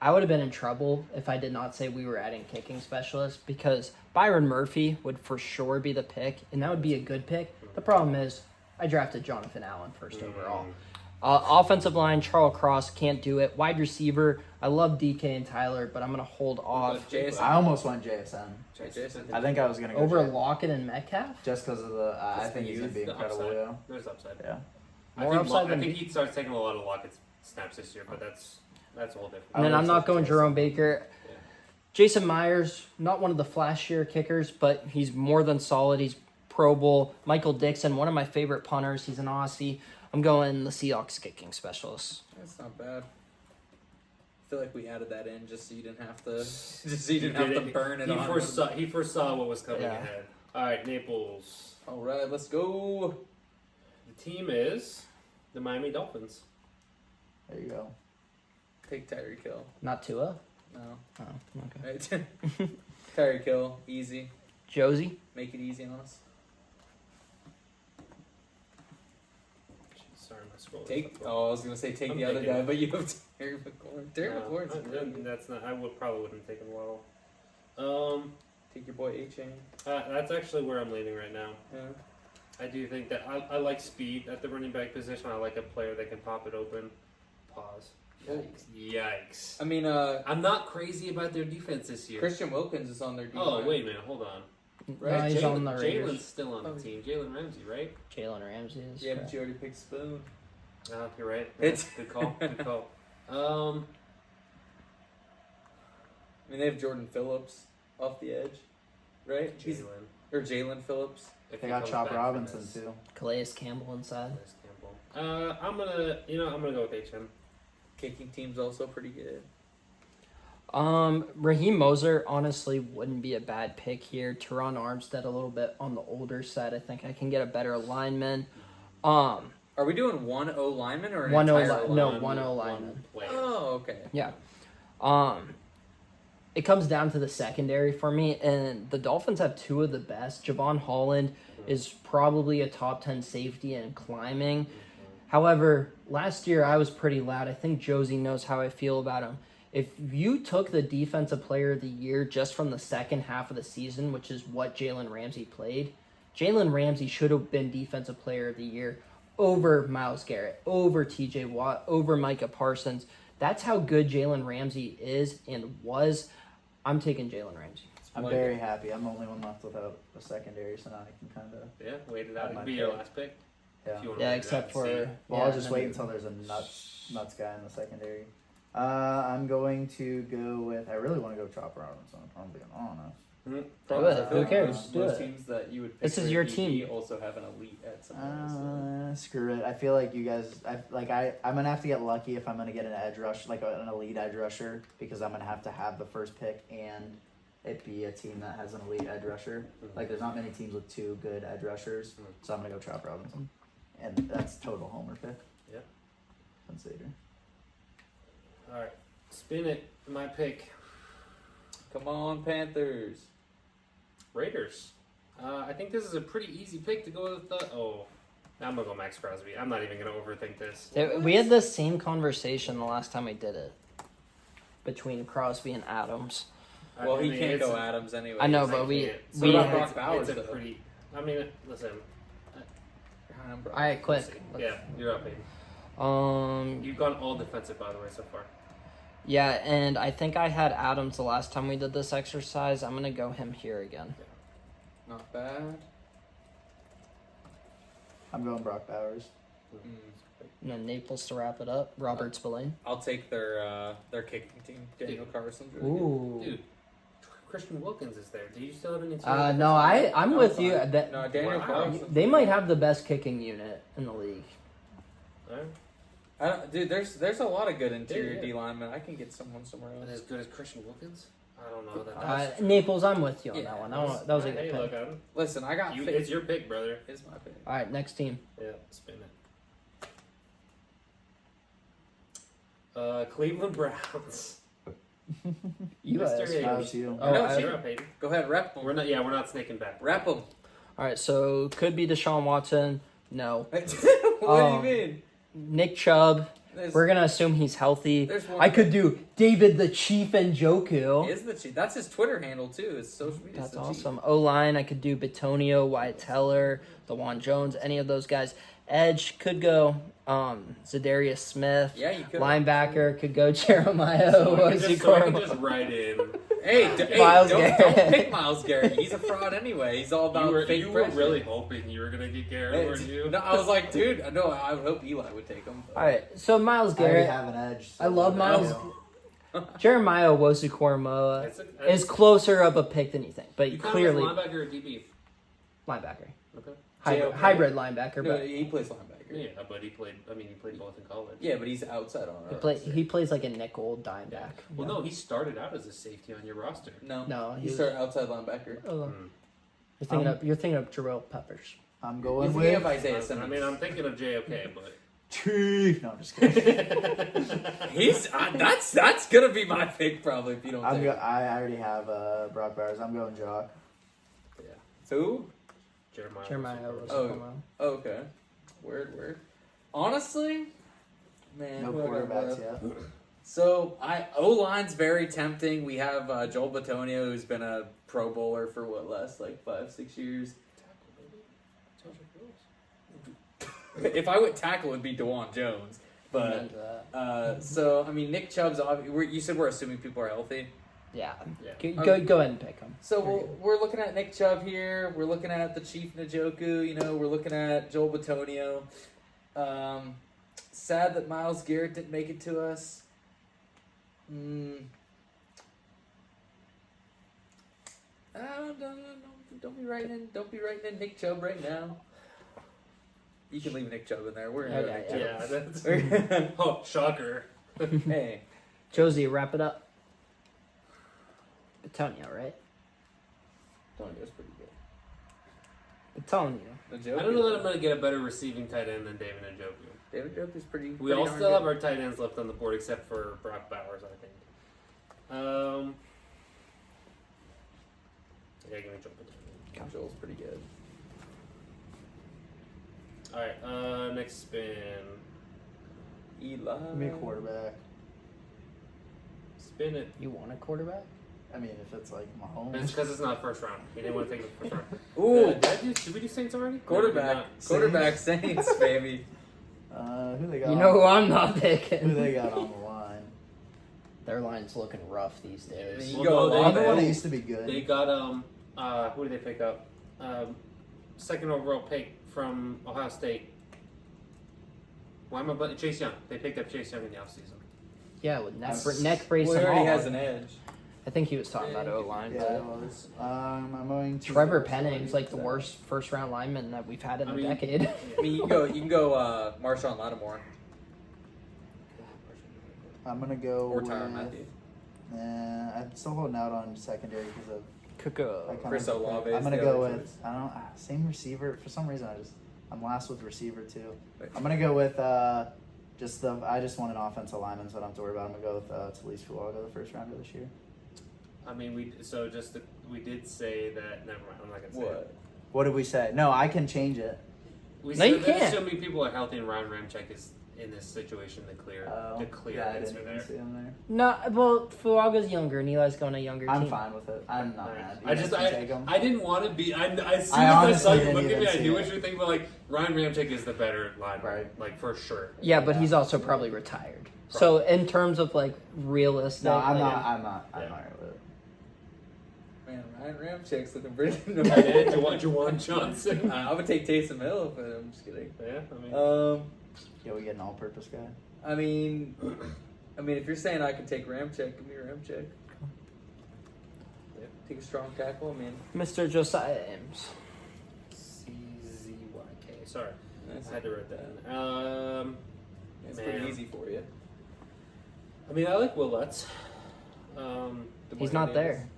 I would have been in trouble if I did not say we were adding kicking specialists because Byron Murphy would for sure be the pick, and that would be a good pick. The problem is I drafted Jonathan Allen first overall. Offensive line, Charles Cross can't do it. Wide receiver, I love DK and Tyler, but I'm gonna hold off But JSN, I almost went JSN. Jason. I think I was gonna go over J- Lockett and Metcalf. just because of the. I Just think the he's gonna be youth, the incredible. upside. Yeah. There's upside. Yeah. More I upside than think he starts taking a lot of Lockett's snaps this year, but that's a whole different. And then I I'm would not say going Jason. Jerome Baker. Yeah. Jason Myers, not one of the flashier kickers, but he's more than solid. He's Pro Bowl. Michael Dixon, one of my favorite punters. He's an Aussie. I'm going the Seahawks kicking specialist. That's not bad. I feel like we added that in just so you didn't have to, just so you didn't He have did to it. burn it He on. foresaw what was coming Yeah. ahead. All right, Naples. All right, let's go. The team is the Miami Dolphins. There you go. Take Tyreek Hill. Not Tua. No, Oh, okay. right. Tyreek Hill, easy. Josie. Make it easy on us. Sorry, my scroll. I was gonna say take I'm the other thinking. guy, but you have Terry McLaurin. Terry McLaurin's really good. That's not. Probably wouldn't have taken Waddle. Take your boy A-Chain. That's actually where I'm leaning right now. Yeah. I do think that I like speed at the running back position. I like a player that can pop it open. Pause. Yikes. I mean, I'm not crazy about their defense this year. Christian Wilkins is on their D. Oh, wait a minute. Hold on. Right, No, he's on the Jalen's Raiders. still on the Oh. team. Jalen Ramsey, right? Jalen Ramsey is. Yeah, but you already picked Spoon. No, you're right. It's- Good call. Good call. I mean, they have Jordan Phillips off the edge, right? He's- Jalen. Or Jalen Phillips. If They he got comes Chop back from Robinson this. too. Calais Campbell inside. Calais Campbell. I'm gonna go with HM. Kicking team's also pretty good. Raheem Moser honestly wouldn't be a bad pick here. Teron Armstead a little bit on the older side. I think I can get a better lineman. Are we doing one O lineman or an One O entire li- line? no, One- one O one lineman. player. Oh, okay. Yeah. It comes down to the secondary for me, and the Dolphins have two of the best. Javon Holland is probably a top 10 safety and climbing. However, last year I was pretty loud. I think Josie knows how I feel about him. If you took the defensive player of the year just from the second half of the season, which is what Jalen Ramsey played, Jalen Ramsey should have been defensive player of the year over Myles Garrett, over TJ Watt, over Micah Parsons. That's how good Jalen Ramsey is and was. I'm taking Jalen Ramsey. I'm Like very happy. I'm the only one left without a secondary, so now I can kind of. Yeah, wait it out. That It might could be your pick. last pick. Yeah. If you wanna Yeah, wait it except out for. and see. Well, yeah, I'll just and wait then- until there's a nuts guy in the secondary. I'm going to go with. I really want to go Chop Robinson. If I'm being honest. Mhm. Probably, it. I feel Who like cares? Most, Do most it. teams that you would pick This is for your DB team. also have an elite at some point. Screw it. I feel like you guys. I'm gonna have to get lucky if I'm gonna get an edge rush, like an elite edge rusher, because I'm gonna have to have the first pick and it be a team that has an elite edge rusher. Like there's not many teams with two good edge rushers, so I'm gonna go Chop Robinson, and that's total homer pick. Yeah. Consider. All right. Spin it. My pick. Come on, Panthers. Raiders. I think this is a pretty easy pick to go with the. Oh, now I'm gonna go Max Crosby. I'm not even gonna overthink this. We had the same conversation the last time we did it between Crosby and Adams. Well, I he mean, can't it's go a- Adams anyway. I know, I but we can't. So we about had, Brock Bowers, It's a though. pretty. I mean, listen. all right, quick. Yeah, you're up, baby. Um, You've gone all defensive, by the way, so far. yeah, and I think I had Adams the last time we did this exercise. I'm gonna go him here again. Not bad. I'm going Brock Bowers. And then Naples to wrap it up. Robert Spillane. I'll take their kicking team. Daniel Carson's really Ooh. Dude, Christian Wilkins is there. Do you still have any? No, I'm No, with fine. you. good. No, Daniel Wow. Carson. They might have the best kicking unit in the league. Dude, there's a lot of good interior Yeah. D linemen. I can get someone somewhere And else. as good as Christian Wilkins? I don't know that. Naples, I'm with you on Yeah, that one. That was a Hey, good look, pick. Listen, I got it's your pick, brother. It's my pick. All right, next team. Yeah, spin it. Cleveland Browns. You Mr. asked. Hayes. That was you. Oh, No, I- You're up, Hayden. Go ahead, rep them. We're not snaking back. Rep them. All right, so could be Deshaun Watson. No. what do you mean? Nick Chubb. There's, We're gonna assume he's healthy. there's one I could do David the Chief Njoku. Is the Chief? That's his Twitter handle too. His social media. That's is the Chief. awesome. O line, I could do Batonio, Wyatt Teller, DeJuan Jones, any of those guys. Edge could go Zadarius Smith. Yeah, you could. Linebacker could go Jeremiah So I can Owusu-Koramoah. just write in. Hey, Myles don't Garrett. pick Miles Garrett. He's a fraud anyway. He's all about fake You were pressure. really hoping you were gonna get Garrett, weren't you? No, I was like, dude, no, I would hope Eli would take him. All right, so Miles I already Garrett. have an edge. I love Miles. Jeremiah Owusu-Koramoah That's is closer of a pick than you think, but You clearly linebacker or DB. linebacker. Okay. Hybrid linebacker, No, but he plays linebacker. Yeah, but he played both in college. Yeah, but he's outside on our he plays like a nickel dime Yeah. back. Well, no, he started out as a safety on your roster. No, he he was- started outside linebacker. Oh, Mm. you're thinking of Jarrell Peppers. I'm You're going thinking with of Isaiah I Simmons. mean, I'm thinking of JOK, but Chief. No, I'm just kidding. He's that's gonna be my pick probably if you don't take him. I already have Brock Bowers. I'm going Jock. Who? Jeremiah. Owusu-Koramoah. Oh, okay. Word. Honestly, man, No who I got quarterbacks left? yet. So O line's very tempting. We have Joel Batonio, who's been a Pro Bowler for last 5-6 years. If I went tackle, it'd be DeJuan Jones. But so I mean, Nick Chubb's. You said we're assuming people are healthy. Yeah. Yeah. Go ahead and pick him. So we're looking at Nick Chubb here. We're looking at the Chief Njoku. We're looking at Joel Batonio. Sad that Myles Garrett didn't make it to us. Don't be writing in Nick Chubb right now. You can leave Nick Chubb in there. We're in Nick Chubb. Yeah, that's. Oh, shocker. Hey, Josie, wrap it up. Batonio, right? Tonio's pretty good. Batonio. Njoku, I don't know that I'm going to get a better receiving tight end than David Njoku. David Njoku's pretty. We all still have our tight ends left on the board except for Brock Bowers, I think. Yeah, give me Joel Batonio. Joel's pretty good. Alright, next spin. Eli. Give me a quarterback. Spin it. You want a quarterback? I mean, if it's like It's Mahomes. because it's not first round. He didn't want to take the first round. Ooh, Did we do Saints already? quarterback. Quarterback Saints, baby. Who they got? You know who I'm not Who picking. they got on the line? Their line's looking rough these days. You Well, go no, along I'm the with one that it. used to be good. They got who did they pick up? Second overall pick from Ohio State. Why am I but Chase Young? They picked up Chase Young in the offseason. Yeah, with neck brace Well, he and already all. has an edge. I think he was talking about O-line. Yeah, it was. I'm going to Trevor Penning's like the worst first round lineman that we've had in a decade. I mean, you can go Marshawn Lattimore I'm gonna go or with. Tyrann Matthew. I'm still holding out on secondary because of. Cuckoo. Chris Olave I'm is gonna the go other with. choice. I don't. Same receiver. For some reason, I'm last with receiver too. Wait. I'm gonna go with I just want an offensive lineman, so I don't have to worry about him. I'm gonna go with Talise Fuaga the first rounder this year. I mean, we did say that. Never mind. I'm not gonna say it. What did we say? No, I can change it. We No, said you that can't. assuming people are healthy and Ryan Ramczyk is in this situation, the clear Yeah, I answer didn't even there. see him there. No, well, Fuaga's younger, and Eli's going a younger I'm team. fine with it. I'm not mad. You I guys just can take him. I didn't want to be. As soon as I I honestly saw you didn't look at me, even I see knew it. what you're thinking. But like Ryan Ramczyk is the better line, Right. Like for sure. Yeah, but Yeah. he's also probably retired. So in terms of like realistic, No, I'm like, not. I'm Yeah. alright with it. Man, Ryan Ramczyk's looking pretty And Juwan Johnson. I would take Taysom Hill, but I'm just kidding. Yeah, I mean, Yeah, we get an all-purpose guy. I mean, if you're saying I can take Ramczyk, give me Ramczyk. Yeah, take a strong tackle. I mean, Mr. Josiah Ames. CZYK. Sorry, that's, I had to write that in. it's man. pretty easy for you. I mean, I like Will Lutz. He's Demario not Davis. there.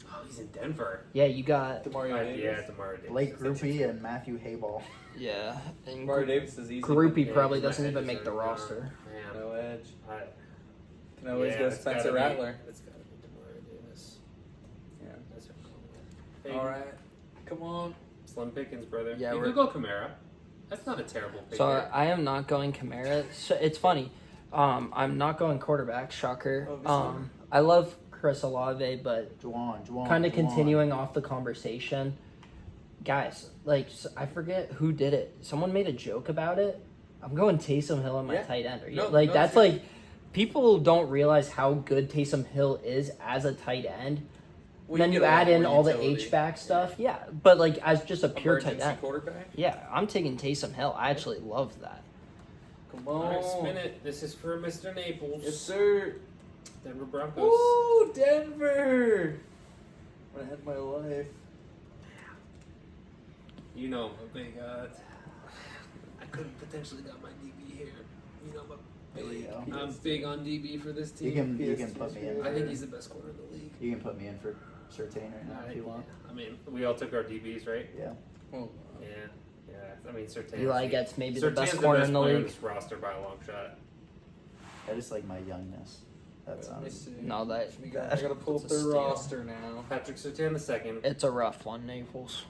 Oh, he's in Denver. Yeah, you got Demario Davis. Yeah, Demario Davis. Blake Groupie and Matthew Hayball. yeah. And Demario Davis is easy. Groupie Yeah, probably he's my doesn't even edge make the there. roster. Man, No edge. I, Can always go it's Spencer gotta be- Rattler. It's got to be Demario Davis. Yeah. That's her call. Hey, All right. Come on. Slim Pickens, brother. Yeah, you we're- could go Kamara. That's not a terrible pick. So there. I am not going Kamara. So it's funny. I'm not going quarterback. Shocker. Obviously. I love Chris Olave, but Juwan. kind of continuing off the conversation, guys. Like I forget who did it. Someone made a joke about it. I'm going Taysom Hill on my Yeah. tight end. No, That's sure. like people don't realize how good Taysom Hill is as a tight end. Well, Then get you a lot add in more all the utility. H-back stuff. Yeah, but like as just a pure tight Emergency end. quarterback. Yeah, I'm taking Taysom Hill. I actually love that. Come All on. right, spin it. This is for Mr. Naples. Yes, sir. Denver Broncos. Ooh, Denver. I had my life. You know, I'm a big. I could have potentially got my DB here. You know, There we go. I'm big on DB for this You team. can put me in. I think he's the best corner in the league. You can put me in for Surtain right now if you want. I mean, we all took our DBs, right? Yeah. Oh, Yeah. Yeah. I mean, Surtain. Eli gets maybe the best corner in the player league. this roster by a long shot. I just like my youngness. That let me sounds. see. No, that I gotta pull up It's a their steal. roster now. Patrick Surtain the second. it's a rough one, Naples.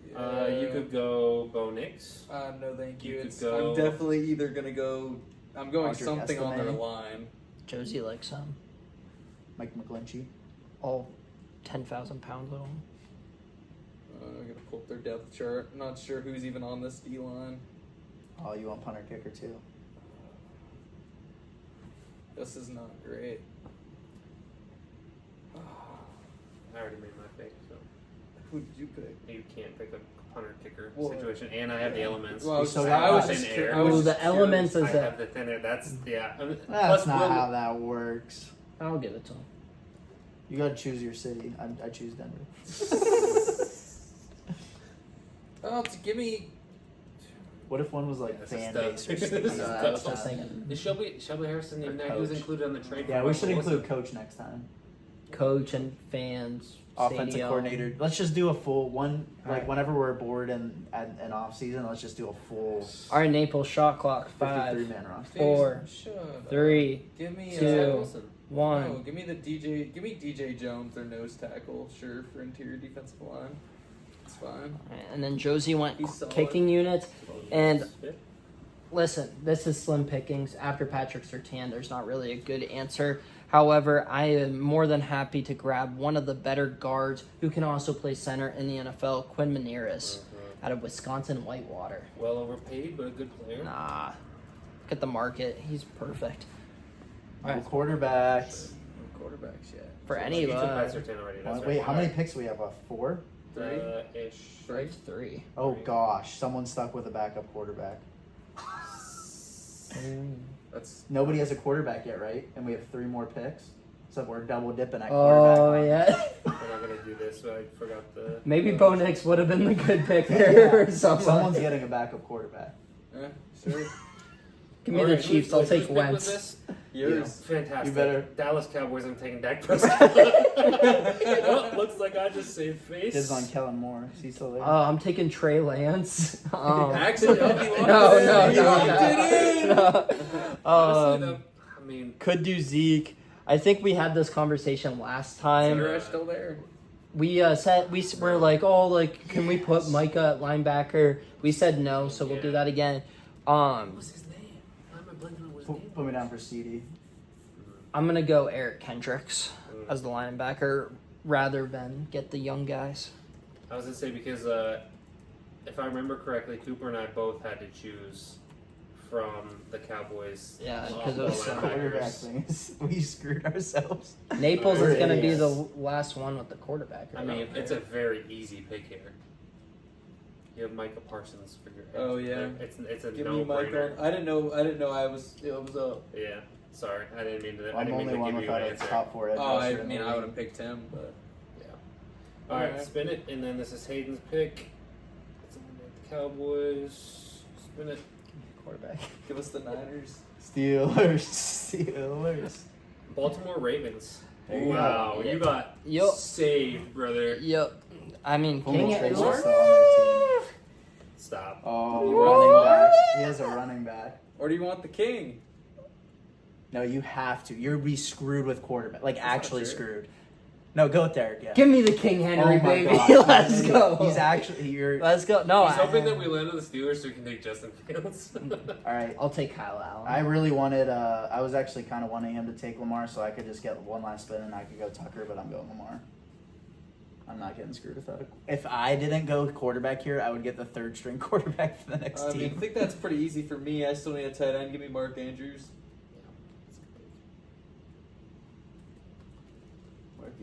You could go Bo Nix. No, thank you. You could It's, go- I'm definitely either gonna go. I'm going Audric something on their Estime. line. Josie likes him. Mike McGlinchey. All 10,000 pounds of him. I gotta pull up their depth chart. I'm not sure who's even on this D line. Oh, you want punter kicker too? This is not great. I already made my pick, so Who did you pick? you can't pick a punter kicker Well, situation. And I have the elements. Well, I was So just, that I was was just, thin cur- air. I was Ooh, just the elements I is have a. the thinner. That's yeah. I mean, That's plus not Will- how that works. I'll give it to him. You gotta choose your city. I choose Denver. Oh, give me. What if one was like Yeah, it's a fan stud. base or This something? is No, tough. I was just thinking Is Shelby Harrison even Or there? He was coach. included on the trade. Yeah, for we should Russell include Wilson. coach next time. coach and fans. Offensive stadium. coordinator. Let's just do a full one. Like Alright. whenever we're bored and off season, let's just do a full All right, Naples shot clock. 53 5, man roster. 4, Shut up. 3, Give me. Two. Zach Wilson. 1. No, give me the DJ. Give me DJ Jones, their nose tackle, sure, for interior defensive line. It's fine. And then Josie went He's solid. kicking units. And Yeah. listen, this is slim pickings. After Patrick Surtain, there's not really a good answer. However, I am more than happy to grab one of the better guards who can also play center in the NFL, Quinn Meinerz, out of Wisconsin Whitewater. Well overpaid, but a good player. Nah, look at the market. He's perfect. All right, Quarterbacks. No quarterbacks yet. for You any took Pat of Surtain already. That's Wait, right. how many picks do we have? 4? Ish. Three. 3. Oh gosh, someone stuck with a backup quarterback. That's Nobody has a quarterback yet, right? And we have 3 more picks. So we're double dipping at quarterback. Oh line. yeah. We're not gonna do this, but I forgot the. Maybe Bo Nix would have been the good pick there or something. Someone's getting a backup quarterback. yeah, sure. Give me All the right, Chiefs. whose- I'll whose take pick was Wentz. this? Yours. Fantastic. You better- Dallas Cowboys, I'm taking Dak Prescott. Well, looks like I just saved face. Dibs on Kellen Moore. Is he still there? I'm taking Trey Lance. Actually, no, he locked no, it in. no, He no, locked it in. no. Honestly, though, I mean, Could do Zeke. I think we had this conversation last time. Cigarette's still there. We said we were like, oh, like, can we put Micah at linebacker? We said no, so we'll do that again. what's his name? Why am I blanking on what his name Put me down for CD. I'm gonna go Eric Kendricks as the linebacker rather than get the young guys. I was gonna say because if I remember correctly, Cooper and I both had to choose from the Cowboys. Yeah, uh, 'cause it was linebackers. Quarterback things. We screwed ourselves. Naples is gonna be Yes. the last one with the quarterback. I mean, it's a very easy pick here. You have Micah Parsons for your. Oh, yeah. It's a Give no me Michael. brainer. I didn't know it was up. Yeah, sorry, I didn't mean to. I I'm didn't mean only to one give you without an a answer. top 4 edge Oh, I rusher in the mean, I league. would have picked him, but Yeah. All right, Alright. spin it, and then this is Hayden's pick. It's on the Cowboys. Spin it. quarterback. give us the Niners. Steelers. Baltimore Ravens. There you Wow, go. you got Yup. saved, brother. Yep. I mean, Full King Trace is Edwards. still on their team. Stop. Oh, running back. He has a running back. Or do you want the King? No, you have to. You'll be screwed with quarterback. Like, not actually true. screwed. No, go with Derek, yeah. Give me the King Henry, Oh my baby. God. Let's go. He's actually, you're. Let's go. No, He's hoping that we land on the Steelers so we can take Justin Fields. All right. I'll take Kyle Allen. I really wanted, I was actually kind of wanting him to take Lamar so I could just get one last spin and I could go Tucker, but I'm going Lamar. I'm not getting screwed with that. If I didn't go quarterback here, I would get the third string quarterback for the next I mean, I team. think that's pretty easy for me. I still need a tight end. Give me Mark Andrews.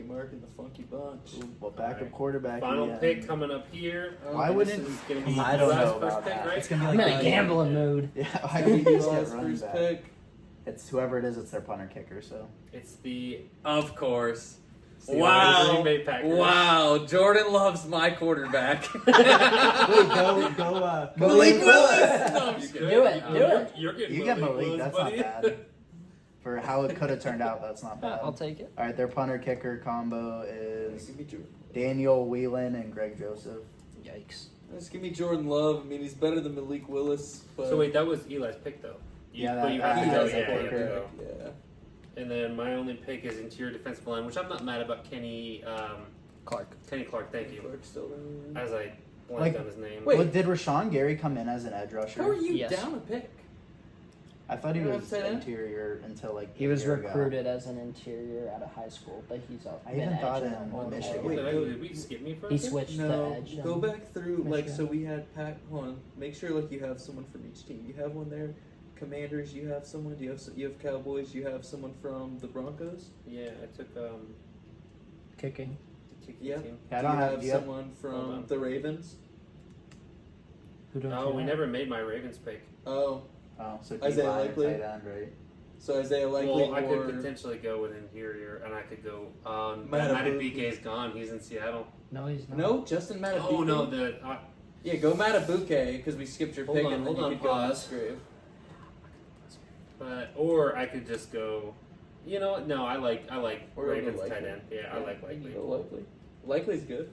Mark and the Funky Bunch. Ooh, well, backup Alright. quarterback. Final again. pick coming up here. Why And wouldn't- this is gonna be I don't Eli's know first about pick, that. right? It's gonna be I'm like in a gambling mood. Yeah, why would you just get Eli's running first back? pick. It's whoever it is. It's their punter kicker. So It's the Of course. Steelers. Wow. Green Bay Packers. Wow. Jordan loves my quarterback. wait, go. Malik Willis! No, I'm just kidding. Do it, do You're- it. You're getting You get Malik Malik. Willis, That's buddy. not bad. For how it could have turned out, that's not bad. I'll take it. All right, their punter kicker combo is Give me Jordan. Daniel Whelan and Greg Joseph. Yikes. Just give me Jordan Love. I mean, he's better than Malik Willis. But So wait, that was Eli's pick though. But you have to he go. has Yeah, a you have to pick. go. Yeah. And then my only pick is interior defensive line, which I'm not mad about. Kenny Clark. Clark. Thank you. Clark's still there. As I Like- blanked on his name. Wait. Well, did Rashawn Gary come in as an edge rusher? How are you Yes. down a pick? I thought he You was have tight end? interior until like He a was year ago. recruited as an interior at a high school, but he's up. I even thought in Oh, Michigan. wait, Wait, did we skip me for a He pick? switched to No, edge. go back through like Michigan. so we had Pat. Hold on, make sure like you have someone from each team. You have one there. Commanders, you have someone. Do you have Cowboys? You have someone from the Broncos. Yeah, I took Kicking. the kicking Yeah. team. Yeah, I Do don't you have. have Do you have someone Hold from on. the Ravens. Who don't Oh, you we have? never made my Ravens pick. Oh, oh, so Isaiah D-line, Likely? tight end, right? so Isaiah Likely Well, I or could potentially go with interior, and I could go. Madubuike. Madubuike is gone. He's in Seattle. No, he's not. no Justin Madubuike. Oh no, the Yeah, go Madubuike because we skipped your Hold pick on, and then hold you on, could go pause. Musgrave. or I could just go. You know what? No, I like Or Ravens Likely. tight end. Yeah, I like you Likely. can go Likely. Likely's good.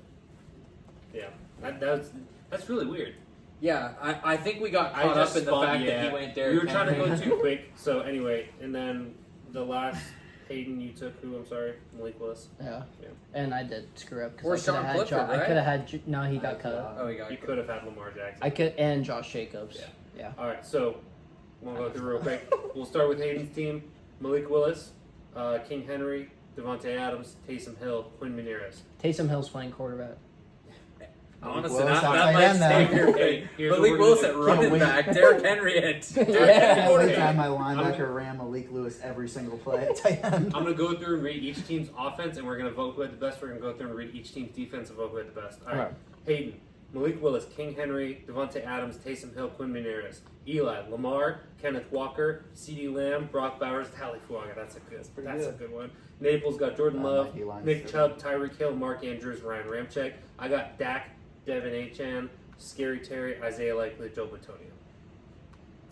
Yeah, that's really weird. Yeah, I think we got I caught up just in the spun- fact yeah. that he went there. We were trying to go too quick. So anyway, and then the last Hayden, you took who? I'm sorry, Malik Willis. Yeah. Yeah. And I did screw up Or because I Sean could have had. Clifford, I right? could have had. No, he got cut. Oh, he got You cut. could have had Lamar Jackson. I could and Josh Jacobs. Yeah. Yeah. All right, so we'll go through real quick. We'll start with Hayden's team: Malik Willis, King Henry, Devontae Adams, Taysom Hill, Quinn Menieres. Taysom Hill's playing quarterback. Honestly, Willis that at might tight end, save though. your pick. Here's what Malik we're Willis gonna at do. running wait. back, Derrick Henry at Yeah. Every Okay. time my I'm linebacker gonna- ran Malik Lewis every single play at tight end. I'm gonna go through and read each team's offense, and we're gonna vote who had the best. We're gonna go through and read each team's defense and vote who had the best. All right. Alright. Hayden, Malik Willis, King Henry, Devontae Adams, Taysom Hill, Quinn Menieres. Eli, Lamar, Kenneth Walker, CeeDee Lamb, Brock Bowers, Talifuaga. That's a good one. Naples got Jordan Love, Mikey Lyons Nick too. Chubb, Tyreek Hill, Mark Andrews, Ryan Ramczyk. I got Dak, Devin Achan, Scary Terry, Isaiah Likely, Joe Batonio.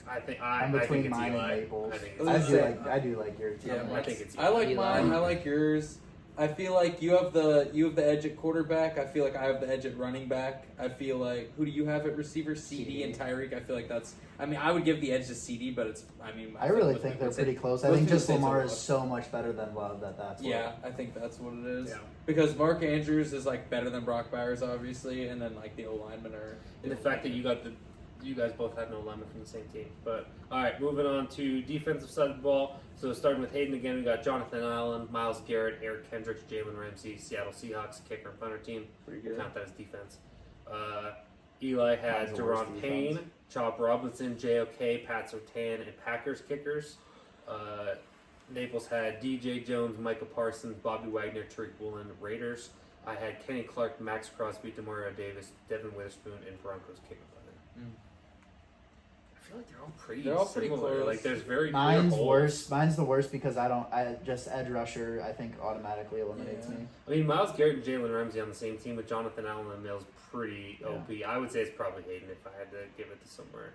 I think I'm I think between it's mine Eli. and Naples. I think I it's was Eli. gonna I do like your team. Yeah, I think it's I like Eli. mine. I like yours. I feel like you have the edge at quarterback. I feel like I have the edge at running back. I feel like who do you have at receiver? CD and Tyreek. I feel like that's. I mean, I would give the edge to CD, but it's. I mean, I really most think people they're say- pretty close. I most think people just say it's a Lamar loss. is so much better than Love that's what. Yeah, I think that's what it is. Yeah. Because Mark Andrews is like better than Brock Bowers, obviously, and then like the O linemen are. And the fact that you guys both had no linemen from the same team. But all right, moving on to defensive side of the ball. So starting with Hayden again, we got Jonathan Allen, Myles Garrett, Eric Kendricks, Jalen Ramsey, Seattle Seahawks kicker and punter team. Pretty We'll good. count that as defense. Eli had Mine's the worst Deron defense. Payne, Chop Robinson, JOK, Pat Surtain, and Packers kickers. Naples had DJ Jones, Micah Parsons, Bobby Wagner, Tariq Woolen, Raiders. I had Kenny Clark, Max Crosby, Demario Davis, Devin Witherspoon, and Broncos kicker punter. I feel like they're all pretty They're all pretty similar. close. Like there's very clear Mine's holes. worse. Mine's the worst because I just edge rusher. I think automatically eliminates Yeah. me. I mean, Myles Garrett and Jalen Ramsey on the same team with Jonathan Allen and Mills pretty OP. I would say it's probably Hayden if I had to give it to somewhere.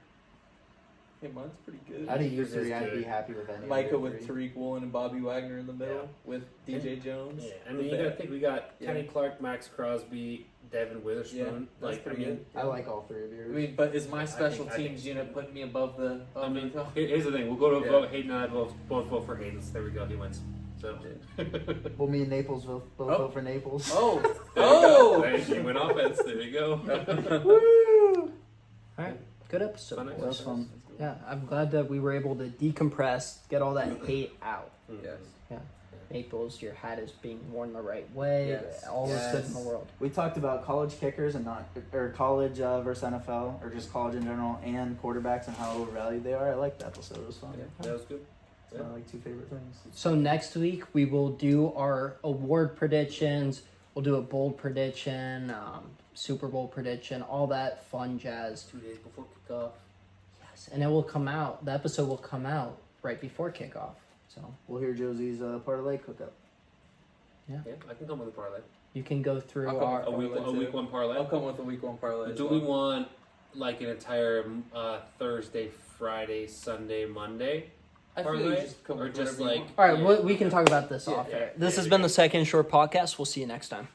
Yeah, mine's pretty good. Out of you Yours is three, I'd good. be happy with any. Micah of with your three. Tariq Woolen and Bobby Wagner in the middle Yeah. with DJ Jones. Yeah, I mean, you gotta think we got Kenny Clark, Max Crosby, Devin Witherspoon. that's Like, I pretty mean, good. I like all three of I yours. mean, but is my I special think- I think teams so. unit putting me above the? I mean, top? here's the thing. We'll go to a Yeah. vote. Hayden and I both vote for Hayden's. There we go. He wins. So. Well, me and Naples both Oh. vote for Naples. Oh, There oh! you go. Hey, you went offense. There you go. Woo! All right, good episode. Fun boys. That was fun. Yeah, I'm glad that we were able to decompress, get all that hate out. Yes. Naples, your hat is being worn the right way. Yes. All is good in Yes. the world. We talked about college kickers and not, or college versus NFL, or just college in general, and quarterbacks and how overvalued they are. I liked that episode. It was fun. That was good. It's my like two favorite things. So next week we will do our award predictions. We'll do a bold prediction, Super Bowl prediction, all that fun jazz. 2 days before kickoff. Yes, and it will come out. The episode will come out right before kickoff. So We'll hear Josie's parlay cookup. Yeah, I can come with a parlay. you can go through I'll come our. with A week Parlay too. one parlay. I'll come with a week one parlay. as Do well. we want like an entire Thursday, Friday, Sunday, Monday? I feel parlay? you just come Or with just whatever you like- want. All right, Yeah. we can talk about this Yeah, off yeah, air. This yeah, has we been can. the Second Short Podcast. We'll see you next time.